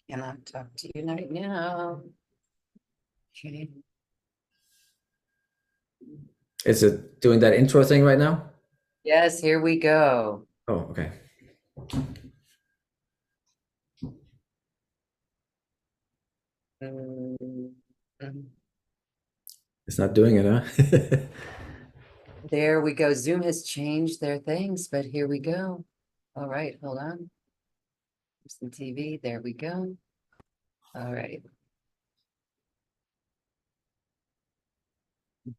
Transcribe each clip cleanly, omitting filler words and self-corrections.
Can I talk to you right now? Okay. Is it doing that intro thing right now? Yes, here we go. Oh, okay. Mm, It's not doing it, huh? There we go. Zoom has changed their things, but here we go. All right, hold on. Some TV. There we go. All right.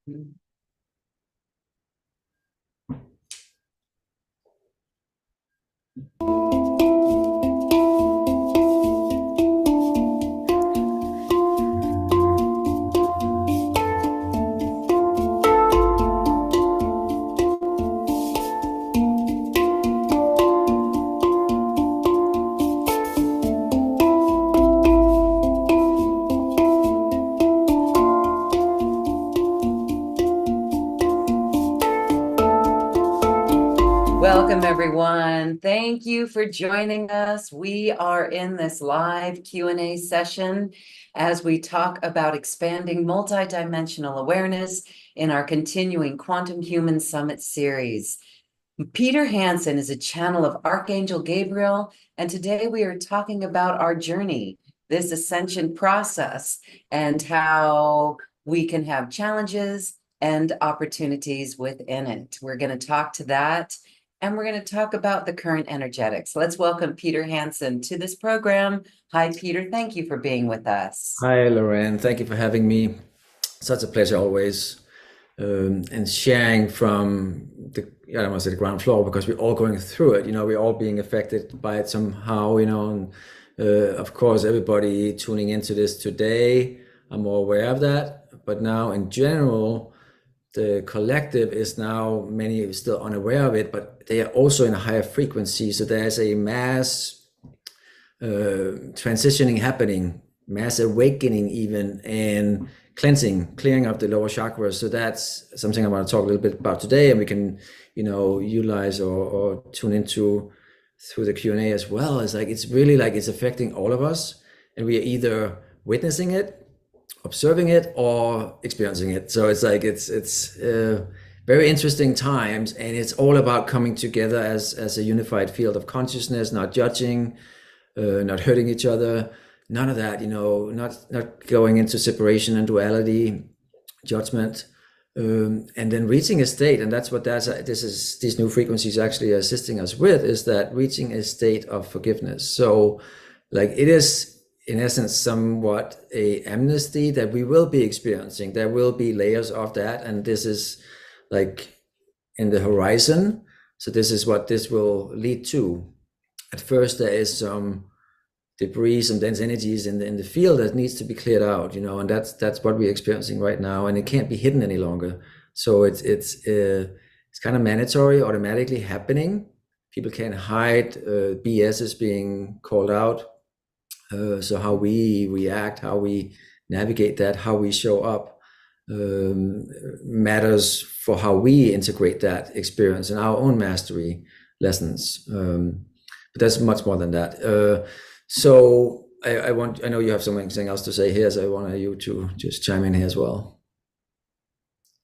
Mhm. Welcome, everyone. Thank you for joining us. We are in this live Q&A session as we talk about expanding multidimensional awareness in our continuing Quantum Human Summit series. Peter Hansen is a channel of Archangel Gabriel, and today we are talking about our journey, this ascension process, and how we can have challenges and opportunities within it. We're going to talk to that. And we're going to talk about the current energetics. Let's welcome Peter Hansen to this program. Hi, Peter. Thank you for being with us. Hi, Lorraine. Thank you for having me. Such a pleasure always. And sharing from I don't want to say the ground floor because we're all going through it. We're all being affected by it somehow, and of course, everybody tuning into this today, I'm more aware of that. But now in general, the collective is now, many are still unaware of it, but they are also in a higher frequency. So there's a mass transitioning happening, mass awakening even, and cleansing, clearing up the lower chakras. So that's something I want to talk a little bit about today, and we can, utilize or tune into through the Q&A as well. It's like, it's really like it's affecting all of us, and we are either witnessing it, observing it, or experiencing it. So it's like it's very interesting times, and it's all about coming together as a unified field of consciousness, not judging, not hurting each other, none of that. Not going into separation and duality, judgment, and then reaching a state, and that's what these new frequencies actually are assisting us with, is that reaching a state of forgiveness. So, like, it is in essence somewhat a amnesty that we will be experiencing. There will be layers of that, and this is like in the horizon. So this is what this will lead to. At first, there is some debris, some dense energies in the field that needs to be cleared out, and that's what we're experiencing right now, and it can't be hidden any longer. So it's kind of mandatory, automatically happening. People can't hide. BS is being called out. So how we react, how we navigate that, how we show up, matters for how we integrate that experience in our own mastery lessons. But there's much more than that. So I know you have something else to say here, so I want you to just chime in here as well.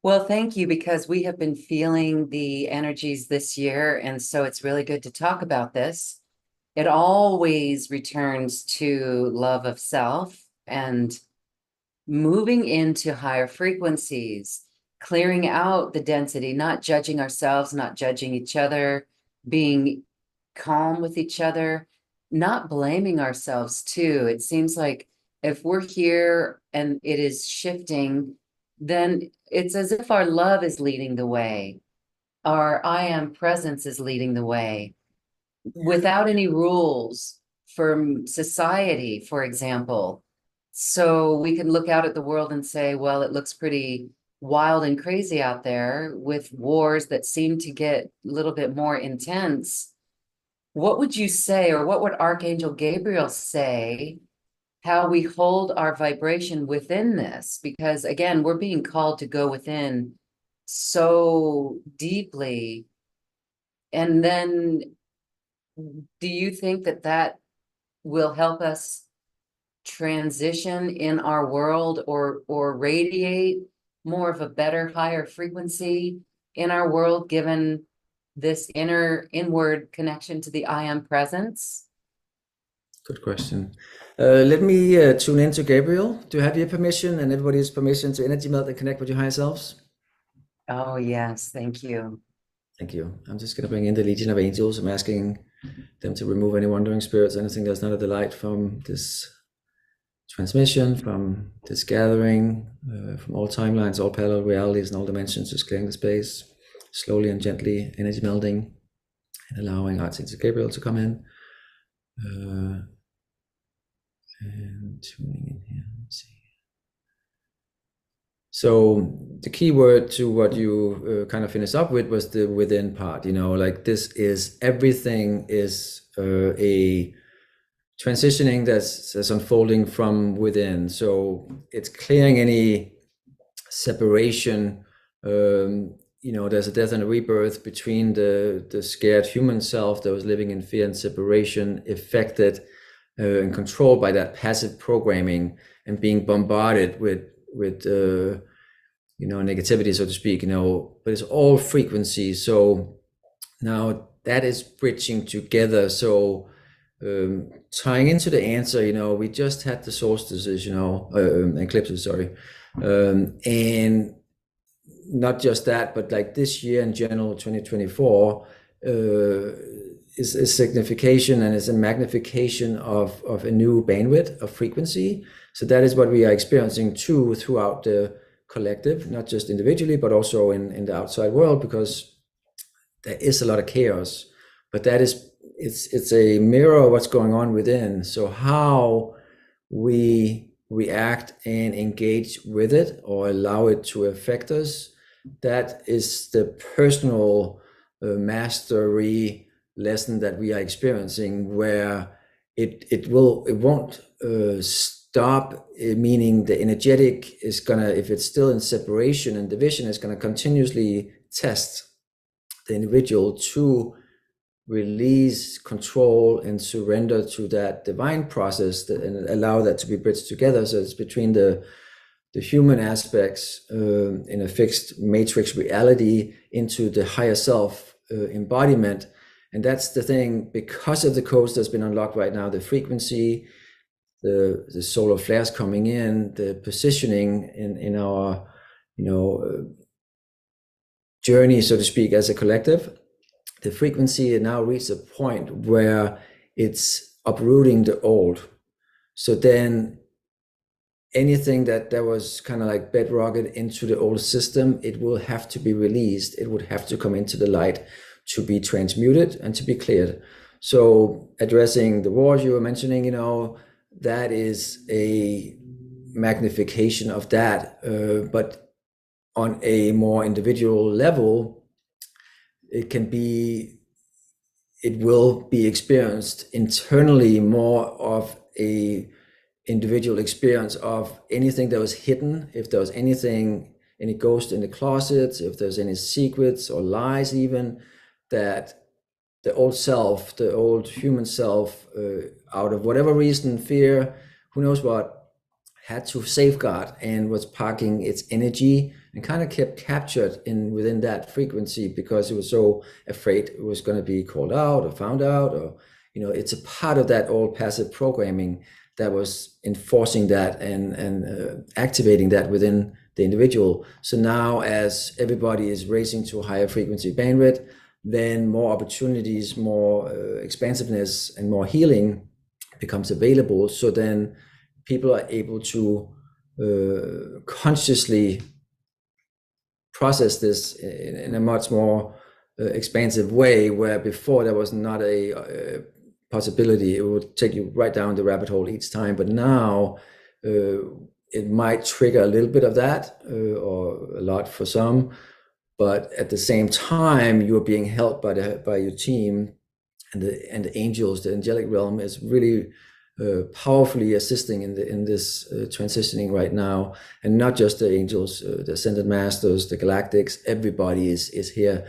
Well, thank you, because we have been feeling the energies this year, and so it's really good to talk about this. It always returns to love of self and moving into higher frequencies, clearing out the density, not judging ourselves, not judging each other, being calm with each other, not blaming ourselves too. It seems like if we're here and it is shifting, then it's as if our love is leading the way. Our I am presence is leading the way without any rules from society, for example. So we can look out at the world and say, well, it looks pretty wild and crazy out there with wars that seem to get a little bit more intense. What would you say, or what would Archangel Gabriel say, how we hold our vibration within this? Because again, we're being called to go within so deeply. And then do you think that that will help us transition in our world, or radiate more of a better, higher frequency in our world, given this inward connection to the I am presence? Good question. Let me tune into Gabriel. Do you have your permission and everybody's permission to energy melt and connect with your higher selves? Oh, yes. Thank you. Thank you. I'm just going to bring in the Legion of Angels. I'm asking them to remove any wandering spirits, anything that's not a delight from this transmission, from this gathering, from all timelines, all parallel realities, and all dimensions, just clearing the space, slowly and gently, energy melting, and allowing Archangel Gabriel to come in. And tuning in here. Let's see. So the key word to what you kind of finished up with was the within part. Like this is everything is a transitioning that's unfolding from within. So it's clearing any separation. There's a death and a rebirth between the scared human self that was living in fear and separation, affected and controlled by that passive programming and being bombarded with negativity, so to speak, but it's all frequency. So now that is bridging together. So tying into the answer, we just had the solstices, eclipses, sorry. And not just that, but like this year in general, 2024, is a signification and is a magnification of a new bandwidth of frequency. So that is what we are experiencing too throughout the collective, not just individually, but also in the outside world, because there is a lot of chaos. But it's a mirror of what's going on within. So how we react and engage with it or allow it to affect us, that is the personal mastery lesson that we are experiencing, where it won't stop, meaning the energetic is gonna, if it's still in separation and division, is gonna continuously test the individual to release, control, and surrender to that divine process and allow that to be bridged together. So it's between the human aspects in a fixed matrix reality into the higher self embodiment. And that's the thing, because of the codes that's been unlocked right now, the frequency, the solar flares coming in, the positioning in our, journey, so to speak, as a collective, the frequency now reached a point where it's uprooting the old. So then anything that was kind of like bedrocked into the old system, it will have to be released. It would have to come into the light to be transmuted and to be cleared. So addressing the wars you were mentioning, that is a magnification of that. But on a more individual level, it will be experienced internally, more of a individual experience of anything that was hidden, if there was any ghost in the closets, if there's any secrets or lies even, that the old self, the old human self, out of whatever reason, fear, who knows what, had to safeguard and was parking its energy and kind of kept captured within that frequency because it was so afraid it was going to be called out or found out, or it's a part of that old passive programming that was enforcing that and activating that within the individual. So now, as everybody is raising to a higher frequency bandwidth, then more opportunities, more expansiveness, and more healing becomes available. So then people are able to consciously process this in a much more expansive way, where before there was not a possibility. It would take you right down the rabbit hole each time. But now it might trigger a little bit of that, or a lot for some. But at the same time, you are being helped by your team, and the angels. The angelic realm is really powerfully assisting in this transitioning right now, and not just the angels, the ascended masters, the galactics. Everybody is here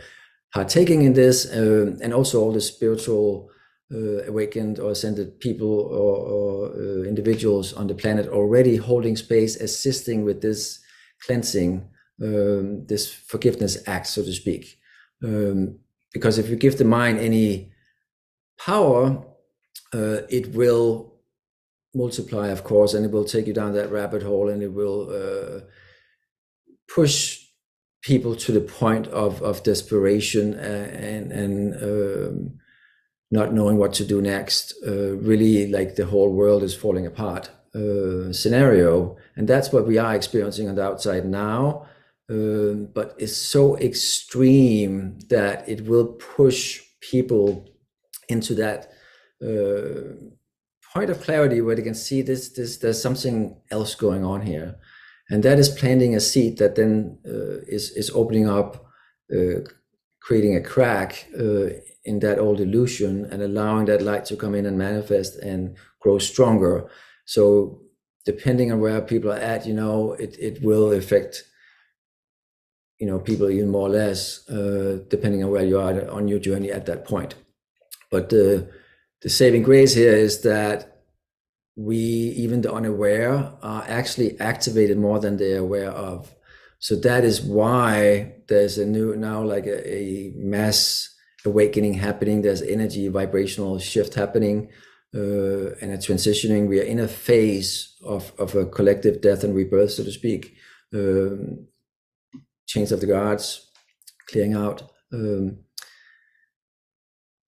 partaking in this, and also all the spiritual awakened or ascended people or individuals on the planet already holding space, assisting with this cleansing, this forgiveness act, so to speak. Because if you give the mind any power, it will multiply, of course, and it will take you down that rabbit hole, and it will push people to the point of desperation and not knowing what to do next, really like the whole world is falling apart scenario. And that's what we are experiencing on the outside now. But it's so extreme that it will push people into that point of clarity where they can see there's something else going on here. And that is planting a seed that then is opening up, creating a crack in that old illusion and allowing that light to come in and manifest and grow stronger. So depending on where people are at, it will affect, people even more or less, depending on where you are on your journey at that point. But the saving grace here is that we, even the unaware, are actually activated more than they're aware of. So that is why there's a mass awakening happening. There's energy, vibrational shift happening, and a transitioning. We are in a phase of a collective death and rebirth, so to speak. Change of the guards, clearing out.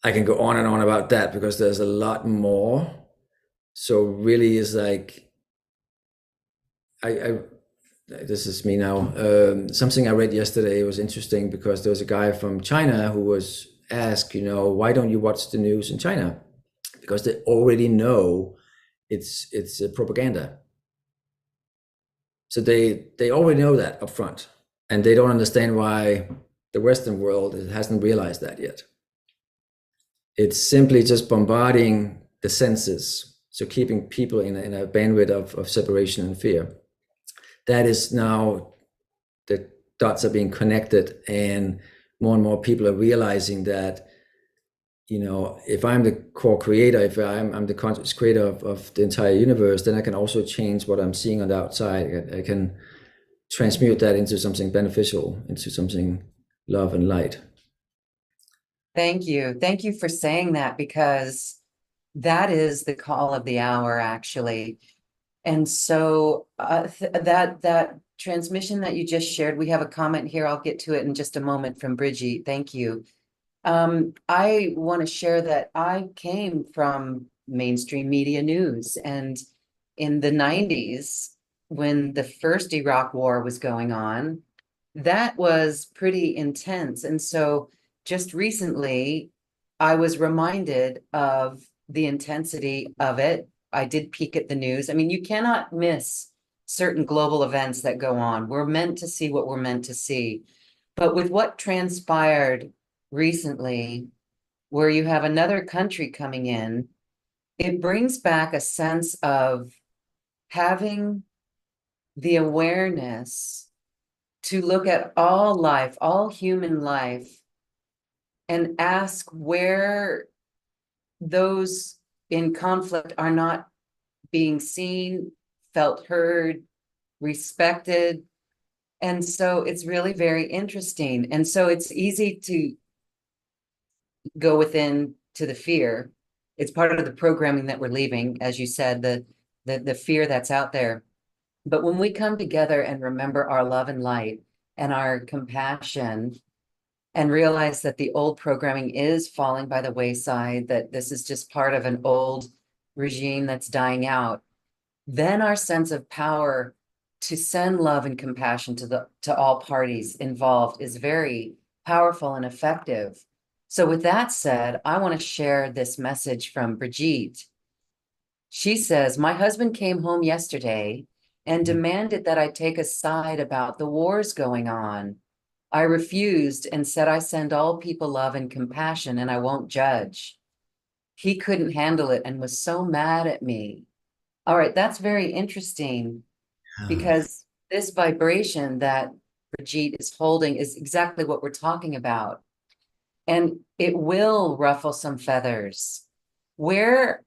I can go on and on about that because there's a lot more. So really is like, this is me now. Something I read yesterday was interesting because there was a guy from China who was asked, why don't you watch the news in China? Because they already know it's a propaganda. So they already know that up front, and they don't understand why the Western world hasn't realized that yet. It's simply just bombarding the senses. So keeping people in a bandwidth of separation and fear. That is now, the dots are being connected, and more people are realizing that, if I'm the core creator, if I'm the conscious creator of the entire universe, then I can also change what I'm seeing on the outside. I can transmute that into something beneficial, into something love and light. Thank you. Thank you for saying that, because that is the call of the hour, actually. And so that transmission that you just shared, we have a comment here. I'll get to it in just a moment from Bridgie. Thank you. I want to share that I came from mainstream media news, and in the 90s, when the first Iraq war was going on, that was pretty intense. And so just recently, I was reminded of the intensity of it. I did peek at the news. I mean, you cannot miss certain global events that go on. We're meant to see what we're meant to see. But with what transpired recently, where you have another country coming in, it brings back a sense of having the awareness to look at all life, all human life, and ask where those in conflict are not being seen, felt heard, respected. And so it's really very interesting. And so it's easy to go within to the fear. It's part of the programming that we're leaving, as you said, the fear that's out there. But when we come together and remember our love and light and our compassion, and realize that the old programming is falling by the wayside, that this is just part of an old regime that's dying out, then our sense of power to send love and compassion to all parties involved is very powerful and effective. So with that said, I want to share this message from Brigitte. She says, my husband came home yesterday and demanded that I take a side about the wars going on. I refused and said I send all people love and compassion and I won't judge. He couldn't handle it and was so mad at me. All right, that's very interesting, because this vibration that Brigitte is holding is exactly what we're talking about. And it will ruffle some feathers. where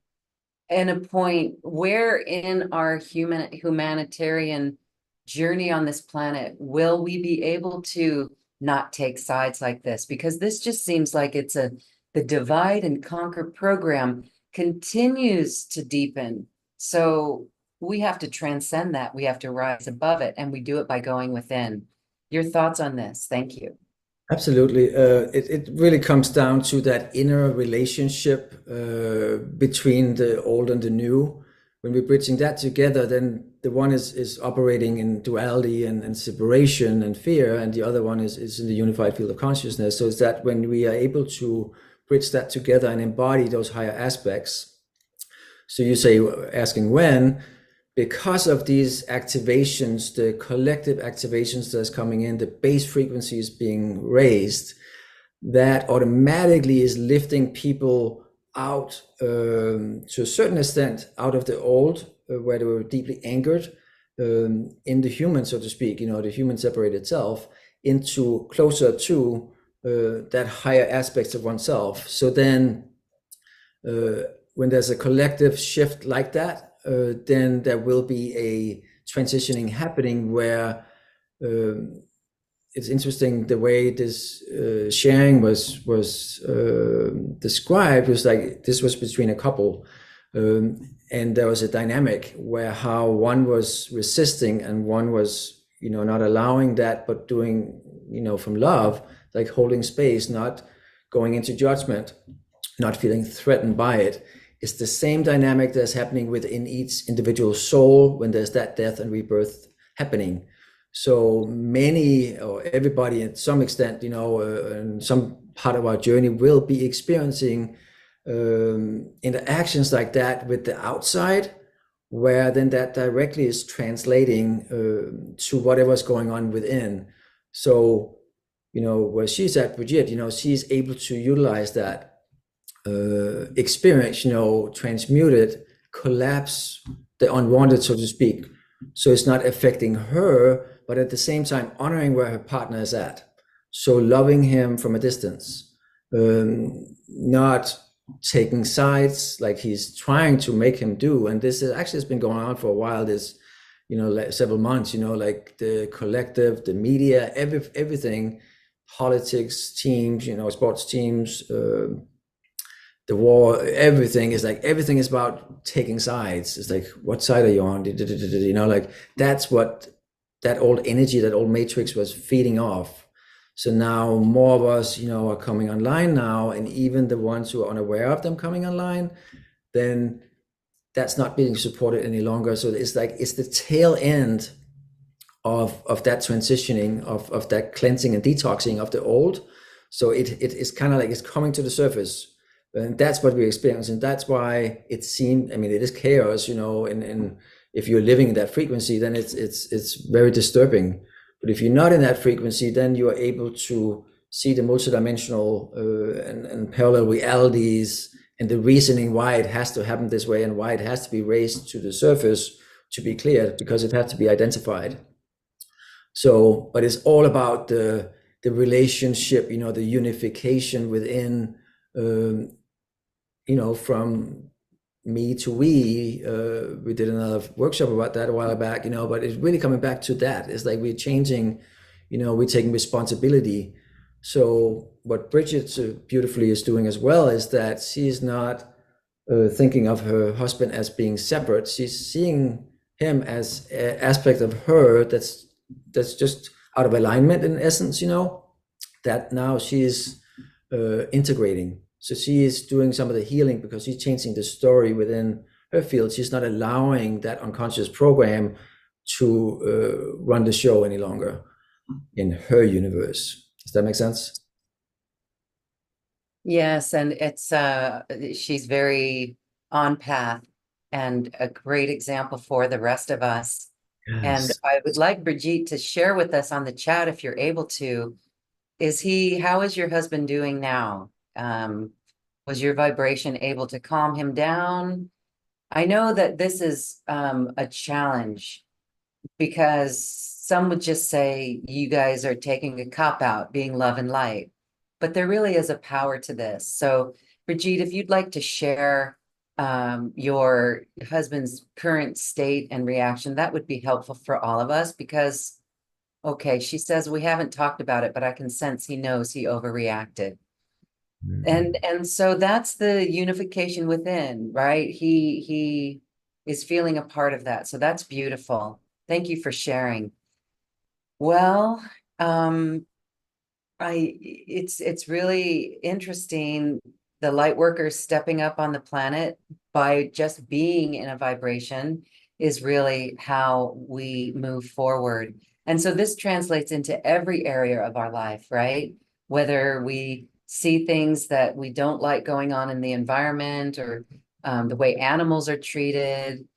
in a point, where in our humanitarian journey on this planet will we be able to not take sides like this? Because this just seems like it's the divide and conquer program continues to deepen. So we have to transcend that. We have to rise above it, and we do it by going within. Your thoughts on this? Thank you. Absolutely. It really comes down to that inner relationship between the old and the new. When we're bridging that together, then the one is operating in duality and separation and fear, and the other one is in the unified field of consciousness. So it's that when we are able to bridge that together and embody those higher aspects. So you say, asking when, because of these activations, the collective activations that's coming in, the base frequency is being raised, that automatically is lifting people out to a certain extent out of the old, where they were deeply anchored in the human, so to speak, the human separated self, into closer to that higher aspects of oneself. So then when there's a collective shift like that, then there will be a transitioning happening where it's interesting the way this sharing was described. It was like this was between a couple, and there was a dynamic where how one was resisting and one was not allowing that, but doing from love, like holding space, not going into judgment, not feeling threatened by it. It's the same dynamic that's happening within each individual soul when there's that death and rebirth happening. So many or everybody at some extent, in some part of our journey will be experiencing interactions like that with the outside, where then that directly is translating to whatever's going on within. So, where she's at, Brigitte, she's able to utilize that experience, transmute it, collapse the unwanted, so to speak. So it's not affecting her, but at the same time honoring where her partner is at. So loving him from a distance, not taking sides like he's trying to make him do. And this is actually has been going on for a while. This, like several months. Like the collective, the media, everything, politics, teams, sports teams. The war, everything is about taking sides. It's like, what side are you on? Like that's what that old energy, that old matrix was feeding off. So now more of us, are coming online now, and even the ones who are unaware of them coming online, then that's not being supported any longer. So it's like, it's the tail end of that transitioning, of that cleansing and detoxing of the old. So it's kind of like it's coming to the surface. And that's what we're experiencing. That's why it seemed, it is chaos, and if you're living in that frequency, then it's very disturbing. But if you're not in that frequency, then you are able to see the multidimensional and parallel realities and the reasoning why it has to happen this way and why it has to be raised to the surface to be cleared, because it has to be identified. So, but it's all about the relationship, the unification within, from me to we. We did another workshop about that a while back, but it's really coming back to that. It's like we're changing, we're taking responsibility. So what Bridget beautifully is doing as well is that she's not thinking of her husband as being separate. She's seeing him as an aspect of her that's just out of alignment in essence, that now she's integrating. So she is doing some of the healing because she's changing the story within her field. She's not allowing that unconscious program to run the show any longer in her universe. Does that make sense? Yes, and it's she's very on path and a great example for the rest of us. And Yes. I would like Brigitte to share with us on the chat, if you're able to, how is your husband doing now? Was your vibration able to calm him down? I know that this is a challenge, because some would just say you guys are taking a cop out, being love and light, but there really is a power to this. So Brigitte, if you'd like to share your husband's current state and reaction, that would be helpful for all of us because, okay, she says we haven't talked about it, but I can sense he knows he overreacted. And so that's the unification within, right? He is feeling a part of that. So that's beautiful. Thank you for sharing. Well, it's really interesting. The light workers stepping up on the planet by just being in a vibration is really how we move forward. And so this translates into every area of our life, right? Whether we see things that we don't like going on in the environment or the way animals are treated,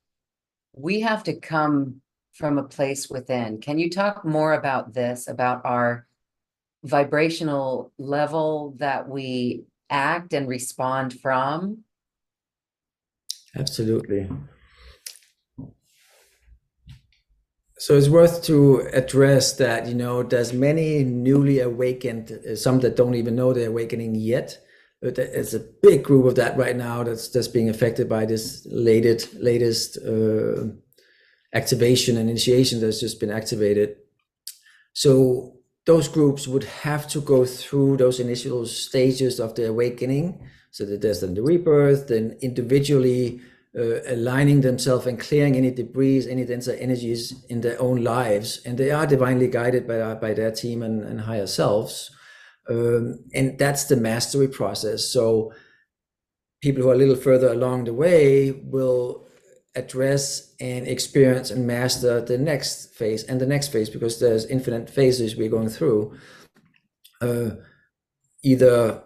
we have to come from a place within. Can you talk more about this, about our vibrational level that we act and respond from? Absolutely. So it's worth to address that, there's many newly awakened, some that don't even know they're awakening yet. But there's a big group of that right now that's being affected by this latest activation and initiation that's just been activated. So those groups would have to go through those initial stages of the awakening. So that there's then the rebirth, then individually aligning themselves and clearing any debris, any denser energies in their own lives. And they are divinely guided by their team and higher selves. And that's the mastery process. So people who are a little further along the way will address and experience and master the next phase and the next phase, because there's infinite phases we're going through. Either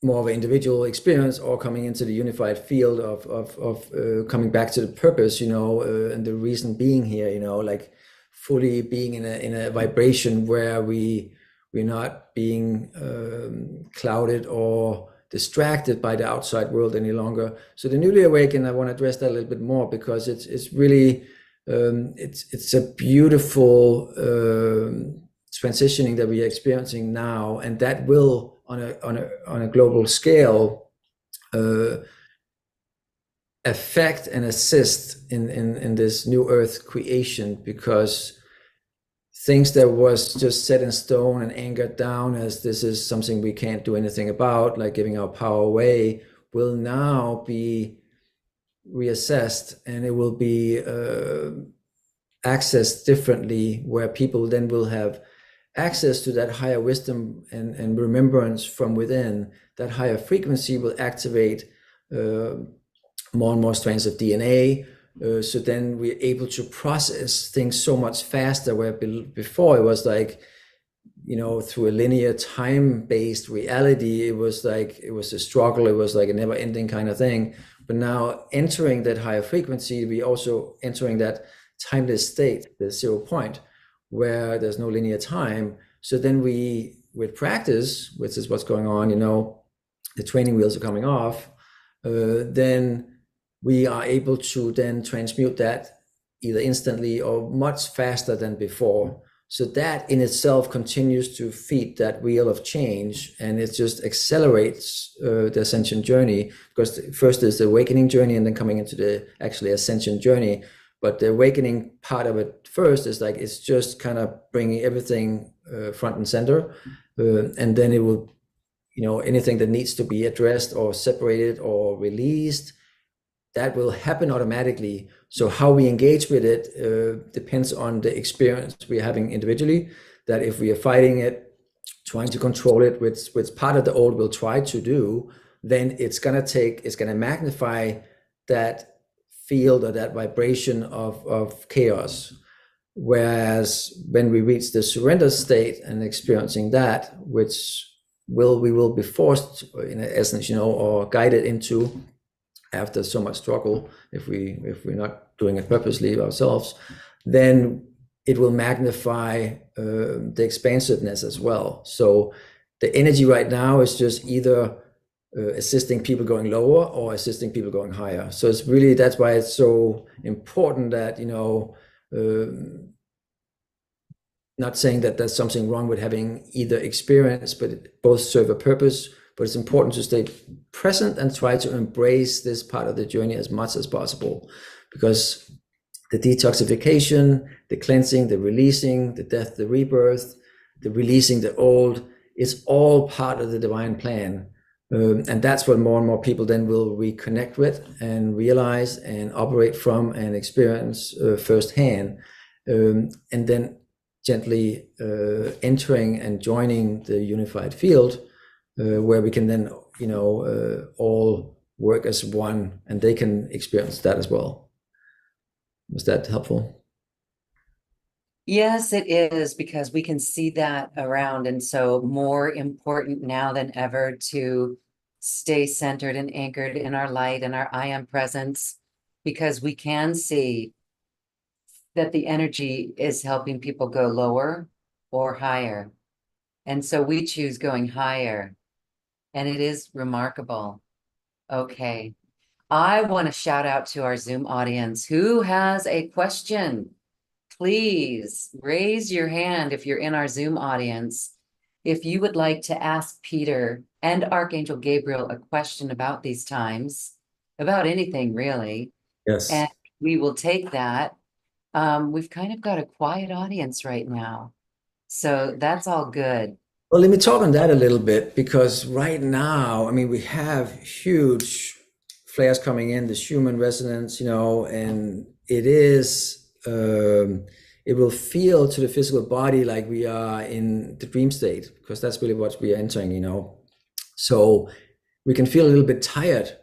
more of an individual experience or coming into the unified field of coming back to the purpose, and the reason being here, like fully being in a vibration where we're not being clouded or distracted by the outside world any longer. So the newly awakened, I want to address that a little bit more, because it's really it's a beautiful transitioning that we are experiencing now, and that will on a global scale affect and assist in this new earth creation, because things that was just set in stone and anchored down as this is something we can't do anything about, like giving our power away, will now be reassessed, and it will be accessed differently, where people then will have access to that higher wisdom and remembrance from within. That higher frequency will activate more and more strands of DNA. So then we're able to process things so much faster, where before it was like, through a linear time-based reality, it was a struggle. It was like a never-ending kind of thing. But now entering that higher frequency, we also entering that timeless state, the 0 point, where there's no linear time. So then with practice, which is what's going on, the training wheels are coming off, then we are able to then transmute that either instantly or much faster than before. So that in itself continues to feed that wheel of change, and it just accelerates the ascension journey, because first is the awakening journey and then coming into the actually ascension journey. But the awakening part of it first is like, it's just kind of bringing everything front and center. And then it will, anything that needs to be addressed or separated or released, that will happen automatically. So how we engage with it depends on the experience we're having individually. That if we are fighting it, trying to control it, which part of the old will try to do, then it's going to magnify that field or that vibration of chaos. Whereas when we reach the surrender state and experiencing that, which we will be forced in essence, or guided into after so much struggle, if we're not doing it purposely ourselves, then it will magnify the expansiveness as well. So the energy right now is just either assisting people going lower or assisting people going higher. So it's really, that's why it's so important that, not saying that there's something wrong with having either experience, but both serve a purpose. but it's important to stay present and try to embrace this part of the journey as much as possible, because the detoxification, the cleansing, the releasing, the death, the rebirth, the releasing the old, is all part of the divine plan. And that's what more and more people then will reconnect with and realize and operate from and experience firsthand. And then gently entering and joining the unified field, where we can then, all work as one, and they can experience that as well. Was that helpful? Yes, it is, because we can see that around. And so more important now than ever to stay centered and anchored in our light and our I am presence, because we can see that the energy is helping people go lower or higher. And so we choose going higher. And it is remarkable. Okay. I want to shout out to our Zoom audience. Who has a question? Please raise your hand if you're in our Zoom audience. If you would like to ask Peter and Archangel Gabriel a question about these times, about anything really, Yes. and we will take that. We've kind of got a quiet audience right now, so that's all good. Well, let me talk on that a little bit, because right now, I mean, we have huge flares coming in, this human resonance, and it is, it will feel to the physical body like we are in the dream state, because that's really what we are entering, So we can feel a little bit tired.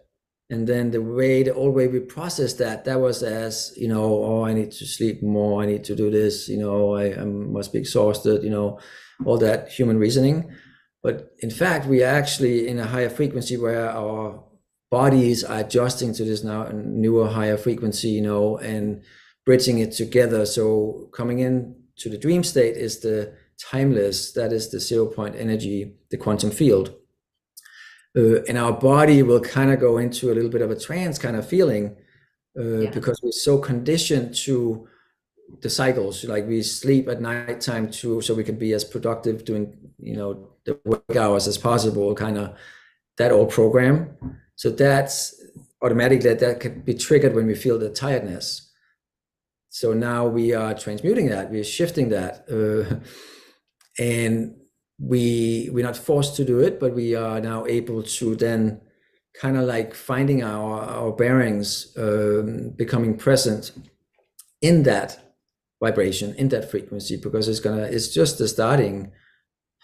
And then the old way we processed that was as, oh, I need to sleep more, I need to do this, I must be exhausted, all that human reasoning. But in fact, we are actually in a higher frequency where our bodies are adjusting to this now newer, higher frequency, and bridging it together. So coming in to the dream state is the timeless, that is the 0 point energy, the quantum field. And our body will kind of go into a little bit of a trance kind of feeling, because we're so conditioned to the cycles. Like we sleep at nighttime too, so we can be as productive doing, the work hours as possible, kind of that old program. So that's automatically that can be triggered when we feel the tiredness. So now we are transmuting that, we're shifting that, and we're not forced to do it, but we are now able to then kind of like finding our bearings, becoming present in that vibration, in that frequency, because it's just the starting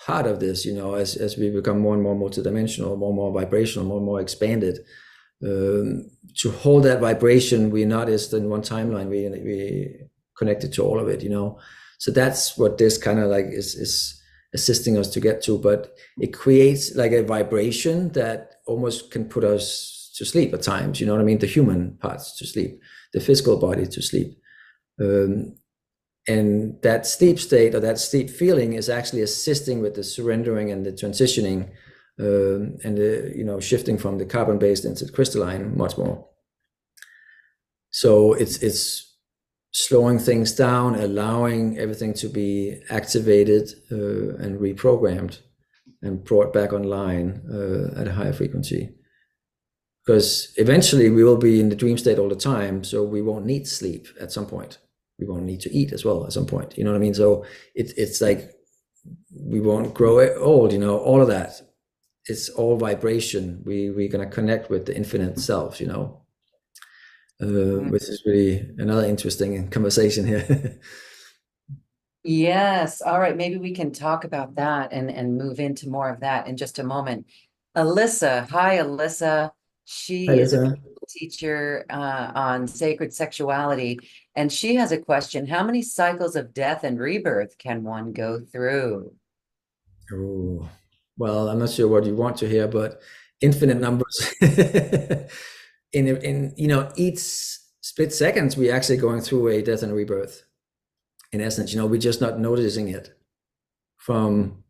part of this, as we become more and more multidimensional, more and more vibrational, more and more expanded. To hold that vibration, we're not just in one timeline, we connected to all of it, So that's what this kind of like is assisting us to get to, but it creates like a vibration that almost can put us to sleep at times, you know what I mean? The human parts to sleep, the physical body to sleep. And that sleep state or that sleep feeling is actually assisting with the surrendering and the transitioning, and the, shifting from the carbon-based into the crystalline much more. So it's slowing things down, allowing everything to be activated and reprogrammed and brought back online at a higher frequency. Because eventually we will be in the dream state all the time, so we won't need sleep at some point. We won't need to eat as well at some point. You know what I mean? So it's like we won't grow old, all of that. It's all vibration. We're going to connect with the infinite self, which is really another interesting conversation here. Yes. All right. Maybe we can talk about that and move into more of that in just a moment. Alyssa. Hi, Alyssa. She Hi, is a Lisa. teacher on sacred sexuality, and she has a question. How many cycles of death and rebirth can one go through? Oh, well, I'm not sure what you want to hear, but infinite numbers. In each split seconds, we're actually going through a death and rebirth. In essence, we're just not noticing it from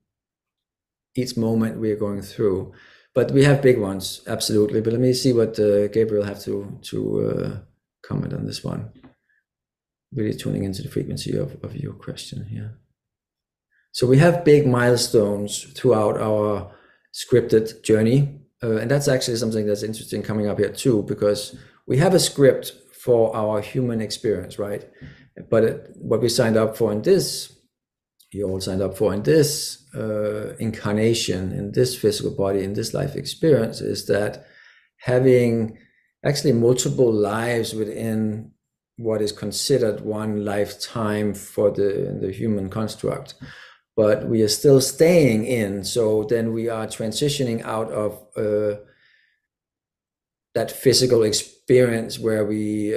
each moment we are going through. But we have big ones, absolutely. But let me see what Gabriel have to comment on this one. Really tuning into the frequency of your question here. So we have big milestones throughout our scripted journey. And that's actually something that's interesting coming up here too, because we have a script for our human experience, right? But what we signed up for in this, you all signed up for in this incarnation, in this physical body, in this life experience, is that having actually multiple lives within what is considered one lifetime for the human construct, but we are still staying in. So then we are transitioning out of that physical experience where we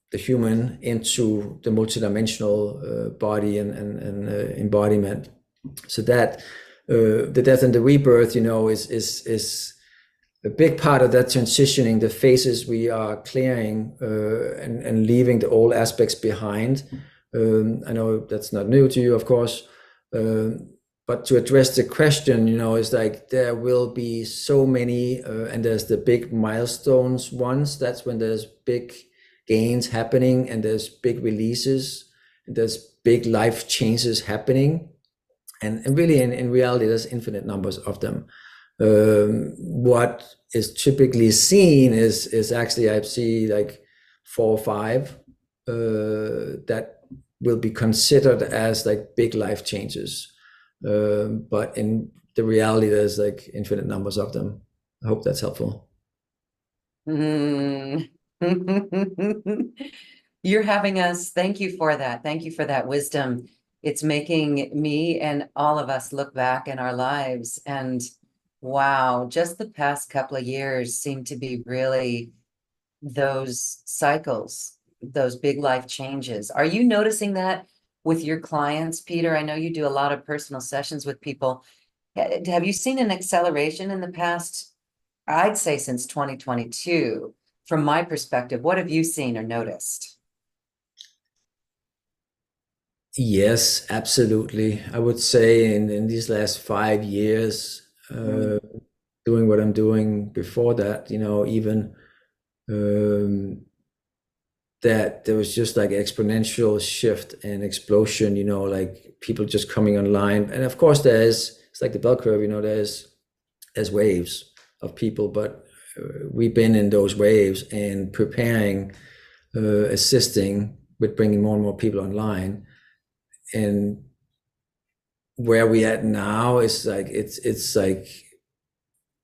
the human into the multidimensional body and embodiment. So that the death and the rebirth, is a big part of that transitioning, the phases we are clearing and leaving the old aspects behind. I know that's not new to you, of course, but to address the question, is like there will be so many, and there's the big milestones ones. That's when there's big gains happening, and there's big releases, and there's big life changes happening, and really in reality, there's infinite numbers of them. What is typically seen is actually I see like 4 or 5 that will be considered as like big life changes, but in the reality there's like infinite numbers of them. I hope that's helpful. Mm. You're having us, thank you for that. Thank you for that wisdom. It's making me and all of us look back in our lives, and wow, just the past couple of years seem to be really those cycles, those big life changes. Are you noticing that with your clients, Peter? I know you do a lot of personal sessions with people. Have you seen an acceleration in the past, I'd say since 2022, from my perspective? What have you seen or noticed? Yes, absolutely. I would say in these last 5 years, doing what I'm doing before that, even that there was just like exponential shift and explosion, like people just coming online. And of course it's like the bell curve, there's waves of people, but we've been in those waves and preparing, assisting with bringing more and more people online. And where we at now is like, it's like,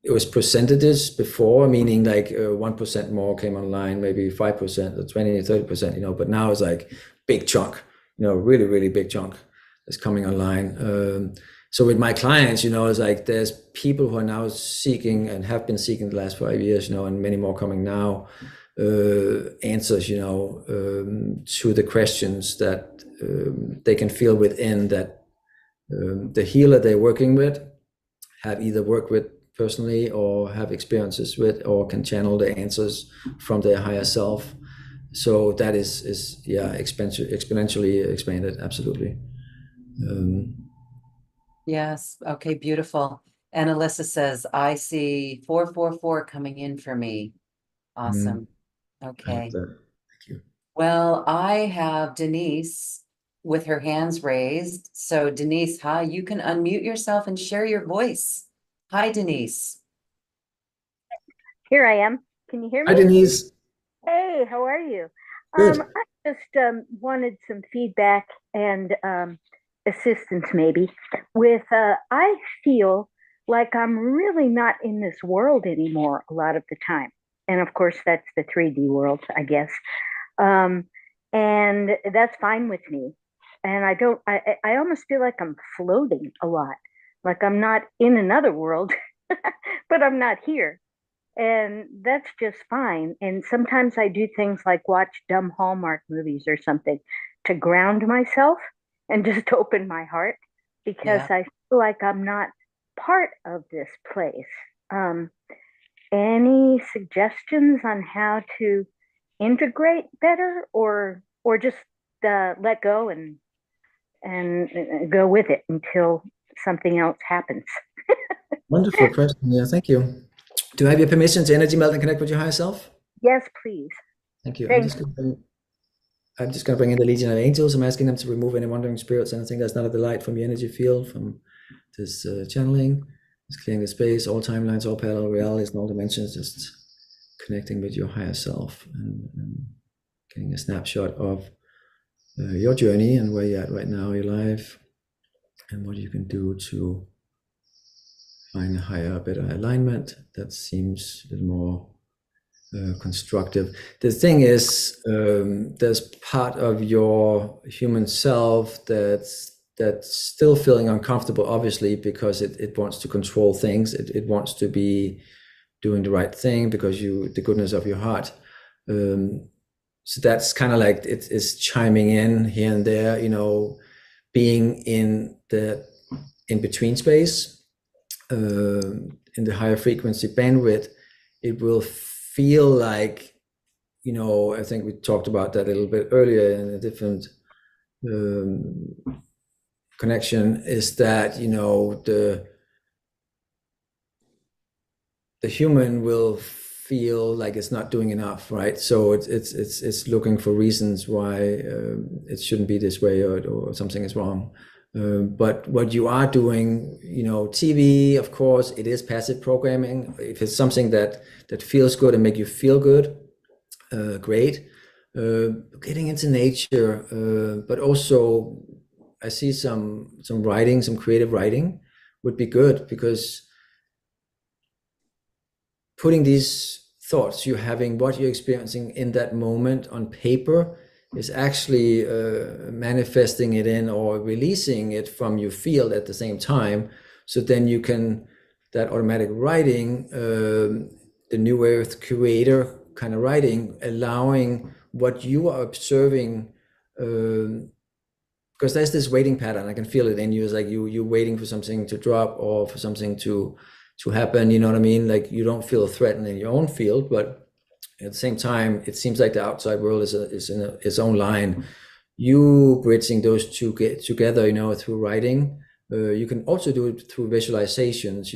it was percentages before, meaning like 1% more came online, maybe 5% or 20 or 30%, but now it's like big chunk, really, really big chunk is coming online. So with my clients, it's like there's people who are now seeking and have been seeking the last 5 years, and many more coming now, answers, to the questions that they can feel within, that the healer they're working with have either worked with personally or have experiences with, or can channel the answers from their higher self. So that is exponentially expanded. Absolutely. Yes. Okay. Beautiful. And Alyssa says, I see 444 coming in for me. Awesome. I hope Okay. that. Thank you. Well, I have Denise with her hands raised. So Denise, hi, you can unmute yourself and share your voice. Hi, Denise. Here I am. Can you hear Hi, me? Denise. Hey, how are you? Good. I just wanted some feedback and assistance maybe with I feel like I'm really not in this world anymore a lot of the time. And of course that's the 3D world, I guess. Um, and that's fine with me. And I almost feel like I'm floating a lot. Like I'm not in another world, but I'm not here. And that's just fine. And sometimes I do things like watch dumb Hallmark movies or something to ground myself and just open my heart because Yeah. I feel like I'm not part of this place. Um, any suggestions on how to integrate better, or just let go and go with it until something else happens? Wonderful question. Yeah, thank you. Do I have your permission to energy melt and connect with your higher self? Yes, please. Thank you. Thank I'm just going to bring in the Legion of Angels. I'm asking them to remove any wandering spirits, anything that's not of the light from your energy field, from this channeling. Just clearing the space, all timelines, all parallel realities, and all dimensions, just connecting with your higher self and getting a snapshot of your journey and where you're at right now in your life, and what you can do to find a higher, better alignment that seems a little more constructive. The thing is, there's part of your human self that's still feeling uncomfortable, obviously, because it wants to control things. It wants to be doing the right thing because the goodness of your heart. So that's kind of like it is chiming in here and there, being in the in-between space, in the higher frequency bandwidth. It will feel like, I think we talked about that a little bit earlier in a different connection, is that, the human will feel like it's not doing enough, right? So it's looking for reasons why it shouldn't be this way, or something is wrong. But what you are doing, TV, of course, it is passive programming. If it's something that feels good and make you feel good, great. Getting into nature, but also I see some writing, some creative writing would be good, because putting these thoughts you're having, what you're experiencing in that moment on paper, is actually manifesting it in or releasing it from your field at the same time. So then you can, that automatic writing, the New Earth creator kind of writing, allowing what you are observing, because there's this waiting pattern. I can feel it in you. It's like you're waiting for something to drop or for something to happen. You know what I mean? Like, you don't feel threatened in your own field, but at the same time, it seems like the outside world is in its own line. You bridging those two together, through writing. You can also do it through visualizations,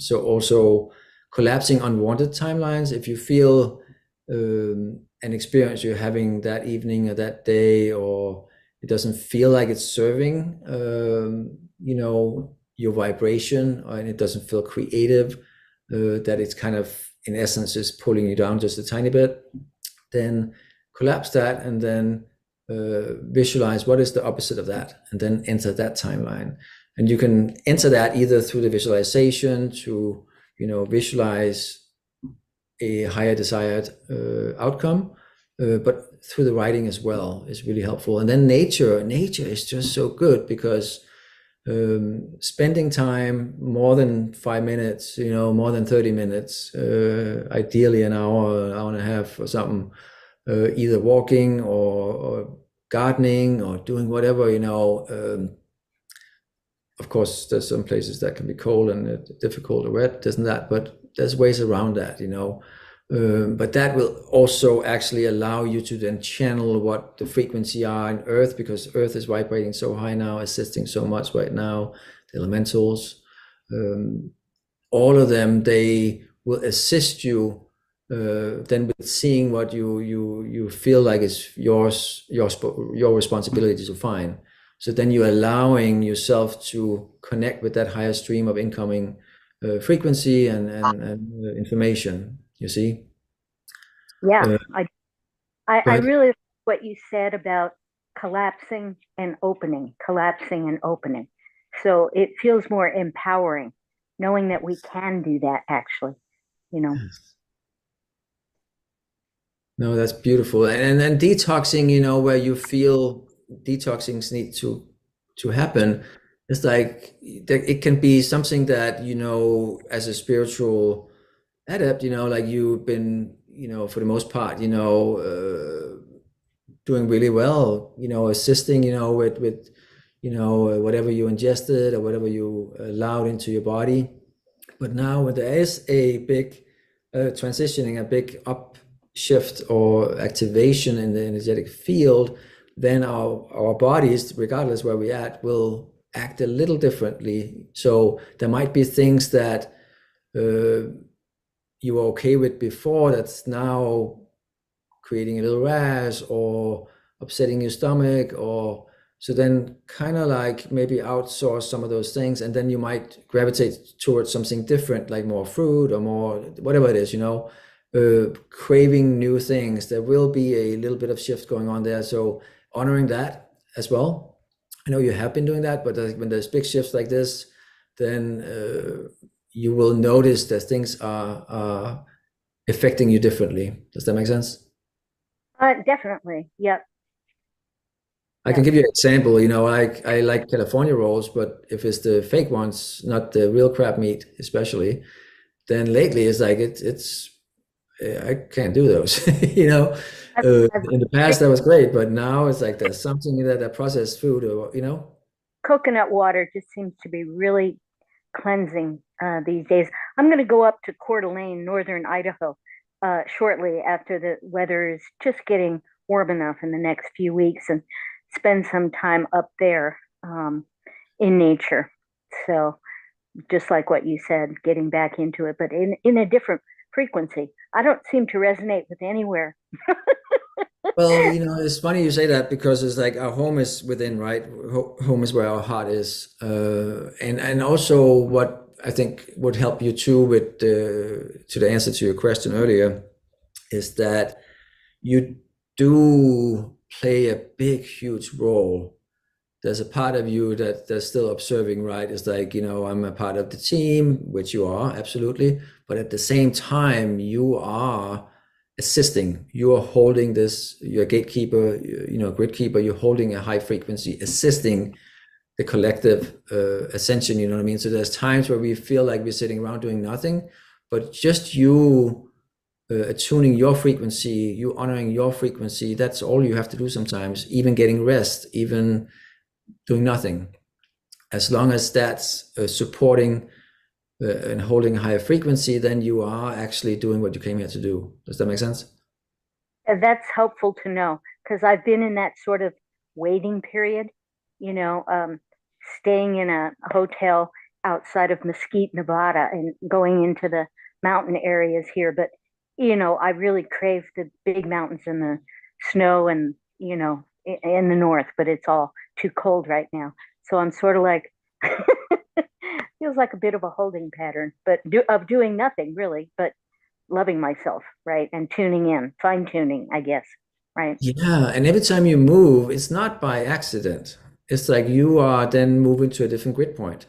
so also collapsing unwanted timelines. If you feel an experience you're having that evening or that day, or it doesn't feel like it's serving, your vibration, and it doesn't feel creative, that it's kind of, in essence, is pulling you down just a tiny bit, then collapse that, and then visualize what is the opposite of that, and then enter that timeline. And you can enter that either through the visualization to, visualize a higher desired outcome, but through the writing as well is really helpful. And then nature is just so good, because spending time more than 5 minutes, more than 30 minutes, ideally an hour and a half or something, either walking or gardening or doing whatever, of course, there's some places that can be cold and difficult or wet, isn't that? But there's ways around that, but that will also actually allow you to then channel what the frequency are in Earth, because Earth is vibrating so high now, assisting so much right now. The elementals, all of them, they will assist you then with seeing what you feel like is your responsibility to find. So then you're allowing yourself to connect with that higher stream of incoming frequency and information. You see? Yeah, I really like what you said about collapsing and opening. So it feels more empowering, knowing that we can do that, actually, Yes. No, that's beautiful. And then detoxing, where you feel detoxings need to happen, it's like it can be something that, as a spiritual adept, like you've been, for the most part, doing really well, assisting, with whatever you ingested or whatever you allowed into your body. But now when there is a big transitioning, a big upshift or activation in the energetic field, then our bodies, regardless where we're at, will act a little differently. So there might be things that you were okay with before that's now creating a little rash or upsetting your stomach, or So then kind of like maybe outsource some of those things, and then you might gravitate towards something different, like more fruit or more whatever it is, craving new things. There will be a little bit of shift going on there. So honoring that as well. I know you have been doing that, but when there's big shifts like this, then you will notice that things are affecting you differently. Does that make sense? Definitely. Yep. I can give you an example. I like California rolls, but if it's the fake ones, not the real crab meat, especially, then lately it's like I can't do those. In the past that was great, but now it's like there's something in that processed food, or. Coconut water just seems to be really cleansing these days. I'm going to go up to Coeur d'Alene, northern Idaho, shortly after the weather is just getting warm enough in the next few weeks, and spend some time up there in nature. So just like what you said, getting back into it, but in a different frequency. I don't seem to resonate with anywhere. Well, it's funny you say that, because it's like our home is within, right? Home is where our heart is. And also what I think would help you too with to the answer to your question earlier is that you do play a big, huge role. There's a part of you that they're still observing, right? It's like, I'm a part of the team, which you are, absolutely. But at the same time, you are assisting. You are holding this, you're a gatekeeper, grid keeper, you're holding a high frequency, assisting the collective ascension, you know what I mean? So there's times where we feel like we're sitting around doing nothing, but just you attuning your frequency, you honoring your frequency, that's all you have to do sometimes, even getting rest, even doing nothing. As long as that's supporting and holding a higher frequency, then you are actually doing what you came here to do. Does that make sense? That's helpful to know, because I've been in that sort of waiting period, staying in a hotel outside of Mesquite, Nevada, and going into the mountain areas here. But, I really crave the big mountains and the snow and, in the north, but it's all too cold right now. So I'm sort of like, feels like a bit of a holding pattern, but of doing nothing really, but loving myself, right? And tuning in, fine tuning, I guess, right? Yeah, and every time you move, it's not by accident. It's like you are then moving to a different grid point.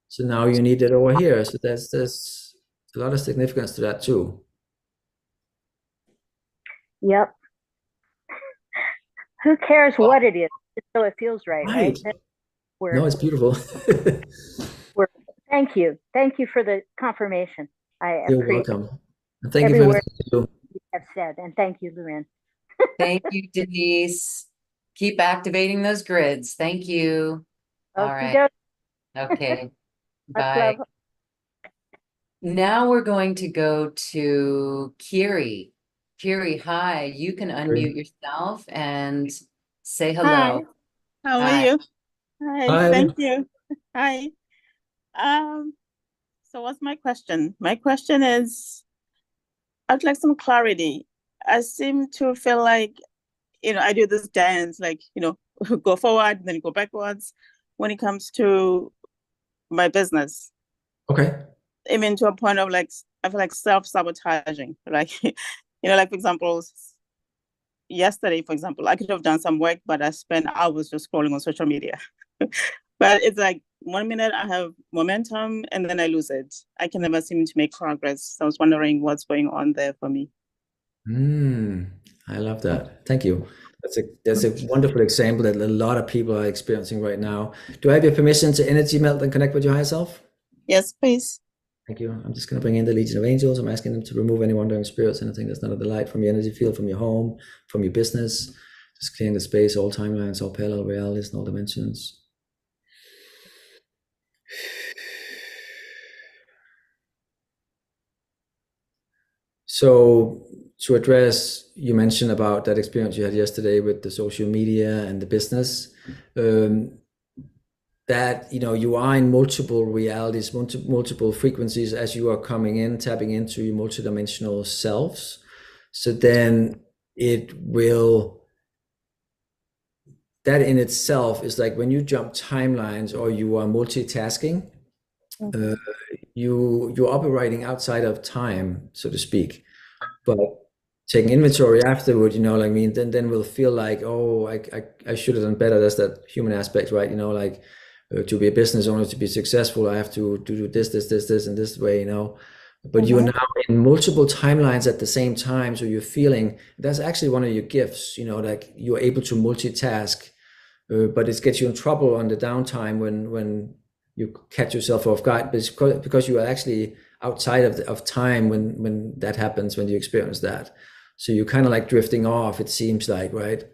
So now you need it over here. So there's a lot of significance to that too. Yep. Who cares what it is? Just so it feels right, right? Right. No, it's beautiful. Thank you. Thank you for the confirmation. I You're appreciate welcome. And thank you every for word listening. you have said. And thank you, Loren. Thank you, Denise. Keep activating those grids. Thank you. All right. Okay. Much Bye. love. Now we're going to go to Kiri. Kiri, hi. You can unmute yourself and say Hi, hello. how are Hi. you? Hi, Hi. thank you. Hi. So what's my question? My question is, I'd like some clarity. I seem to feel like, I do this dance, like, go forward, then go backwards when it comes to my business. Okay. Even to a point of like, I feel like self-sabotaging. Like, like for example, yesterday, for example, I could have done some work, but I spent hours just scrolling on social media. But it's like 1 minute I have momentum and then I lose it. I can never seem to make progress. So I was wondering what's going on there for me. I love that. Thank you. That's a wonderful example that a lot of people are experiencing right now. Do I have your permission to energy melt and connect with your higher self? Yes, please. Thank you. I'm just going to bring in the Legion of Angels. I'm asking them to remove any wandering spirits, anything that's not of the light from your energy field, from your home, from your business. Just clearing the space, all timelines, all parallel realities, and all dimensions. So to address, you mentioned about that experience you had yesterday with the social media and the business, that, you are in multiple realities, multiple frequencies as you are coming in, tapping into your multidimensional selves. So then that in itself is like when you jump timelines or you are multitasking, you're operating outside of time, so to speak. But taking inventory afterward, like, I mean, then we'll feel like, oh, I should have done better. That's that human aspect, right? Like to be a business owner, to be successful, I have to do this, and this way, But you're now in multiple timelines at the same time, so you're feeling that's actually one of your gifts, like you're able to multitask, but it gets you in trouble on the downtime when you catch yourself off guard, because you are actually outside of time when that happens, when you experience that. So you're kind of like drifting off, it seems like, right?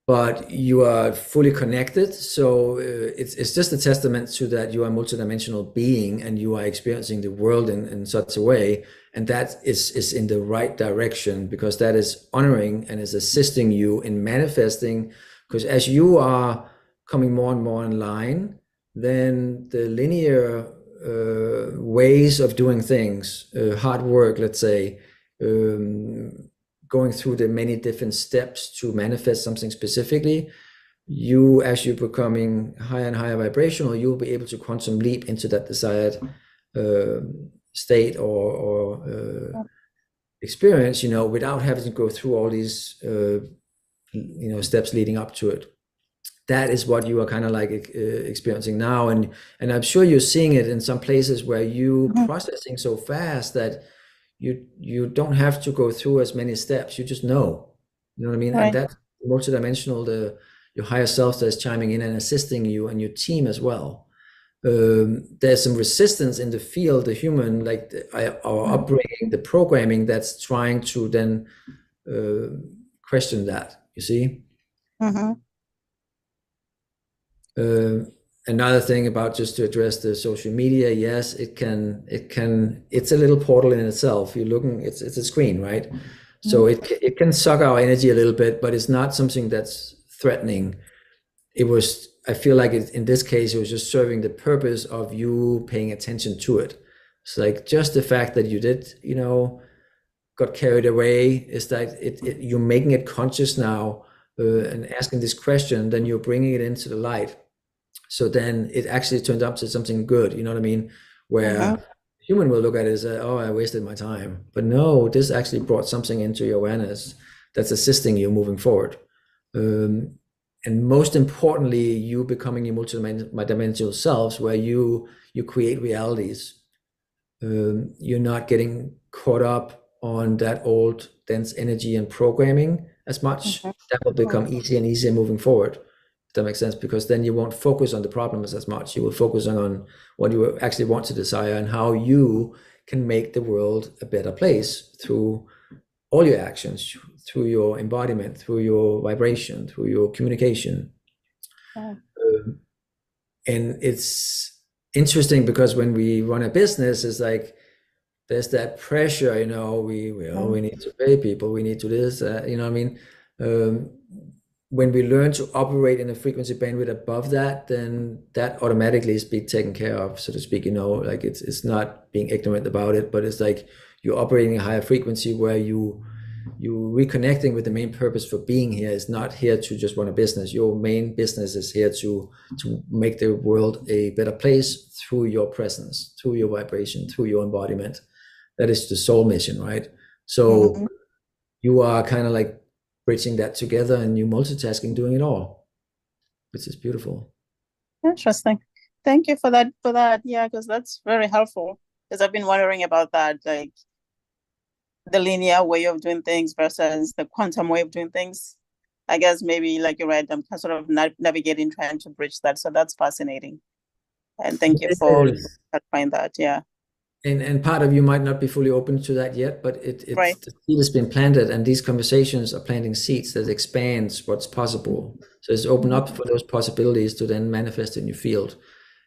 But you are fully connected. So it's just a testament to that you are a multidimensional being and you are experiencing the world in such a way. And that is in the right direction, because that is honoring and is assisting you in manifesting. Because as you are coming more and more in line, then the linear ways of doing things, hard work, let's say, going through the many different steps to manifest something specifically, as you're becoming higher and higher vibrational, you'll be able to quantum leap into that desired state or experience, without having to go through all these steps leading up to it. That is what you are kind of like experiencing now, and I'm sure you're seeing it in some places where you processing so fast that you don't have to go through as many steps. You just know, what I mean? Right. And that's multidimensional, your higher self that is chiming in and assisting you and your team as well. There's some resistance in the field, the human, like our upbringing, the programming that's trying to then question that, you see? Another thing about, just to address the social media, yes, it's a little portal in itself. You're looking, it's a screen, right? So it can suck our energy a little bit, but it's not something that's threatening. I feel like in this case, it was just serving the purpose of you paying attention to it. It's like just the fact that you did, got carried away, is that you're making it conscious now, and asking this question, then you're bringing it into the light. So then it actually turned up to something good, you know what I mean? Where human will look at it as, oh, I wasted my time. But no, this actually brought something into your awareness that's assisting you moving forward. And most importantly, you becoming your multidimensional selves, where you create realities. You're not getting caught up on that old dense energy and programming as much. That will become easier and easier moving forward. If that makes sense, because then you won't focus on the problems as much. You will focus on what you actually want to desire and how you can make the world a better place through all your actions, through your embodiment, through your vibration, through your communication. And it's interesting because when we run a business, it's like there's that pressure, we need to pay people, we need to this, you know what I mean? When we learn to operate in a frequency bandwidth above that, then that automatically is being taken care of, so to speak. Like it's not being ignorant about it, but it's like you're operating a higher frequency where you reconnecting with the main purpose for being here. Is not here to just run a business. Your main business is here to make the world a better place through your presence, through your vibration, through your embodiment. That is the soul mission, right? So you are kind of like bridging that together, and you multitasking, doing it all, which is beautiful. Interesting. Thank you for that. Yeah, because that's very helpful. Because I've been wondering about that, like the linear way of doing things versus the quantum way of doing things. I guess maybe, like you're right, I'm sort of navigating, trying to bridge that. So that's fascinating. And thank you for clarifying that. Yeah. And part of you might not be fully open to that yet, but Right. the seed has been planted, and these conversations are planting seeds that expands what's possible. So it's open up for those possibilities to then manifest in your field.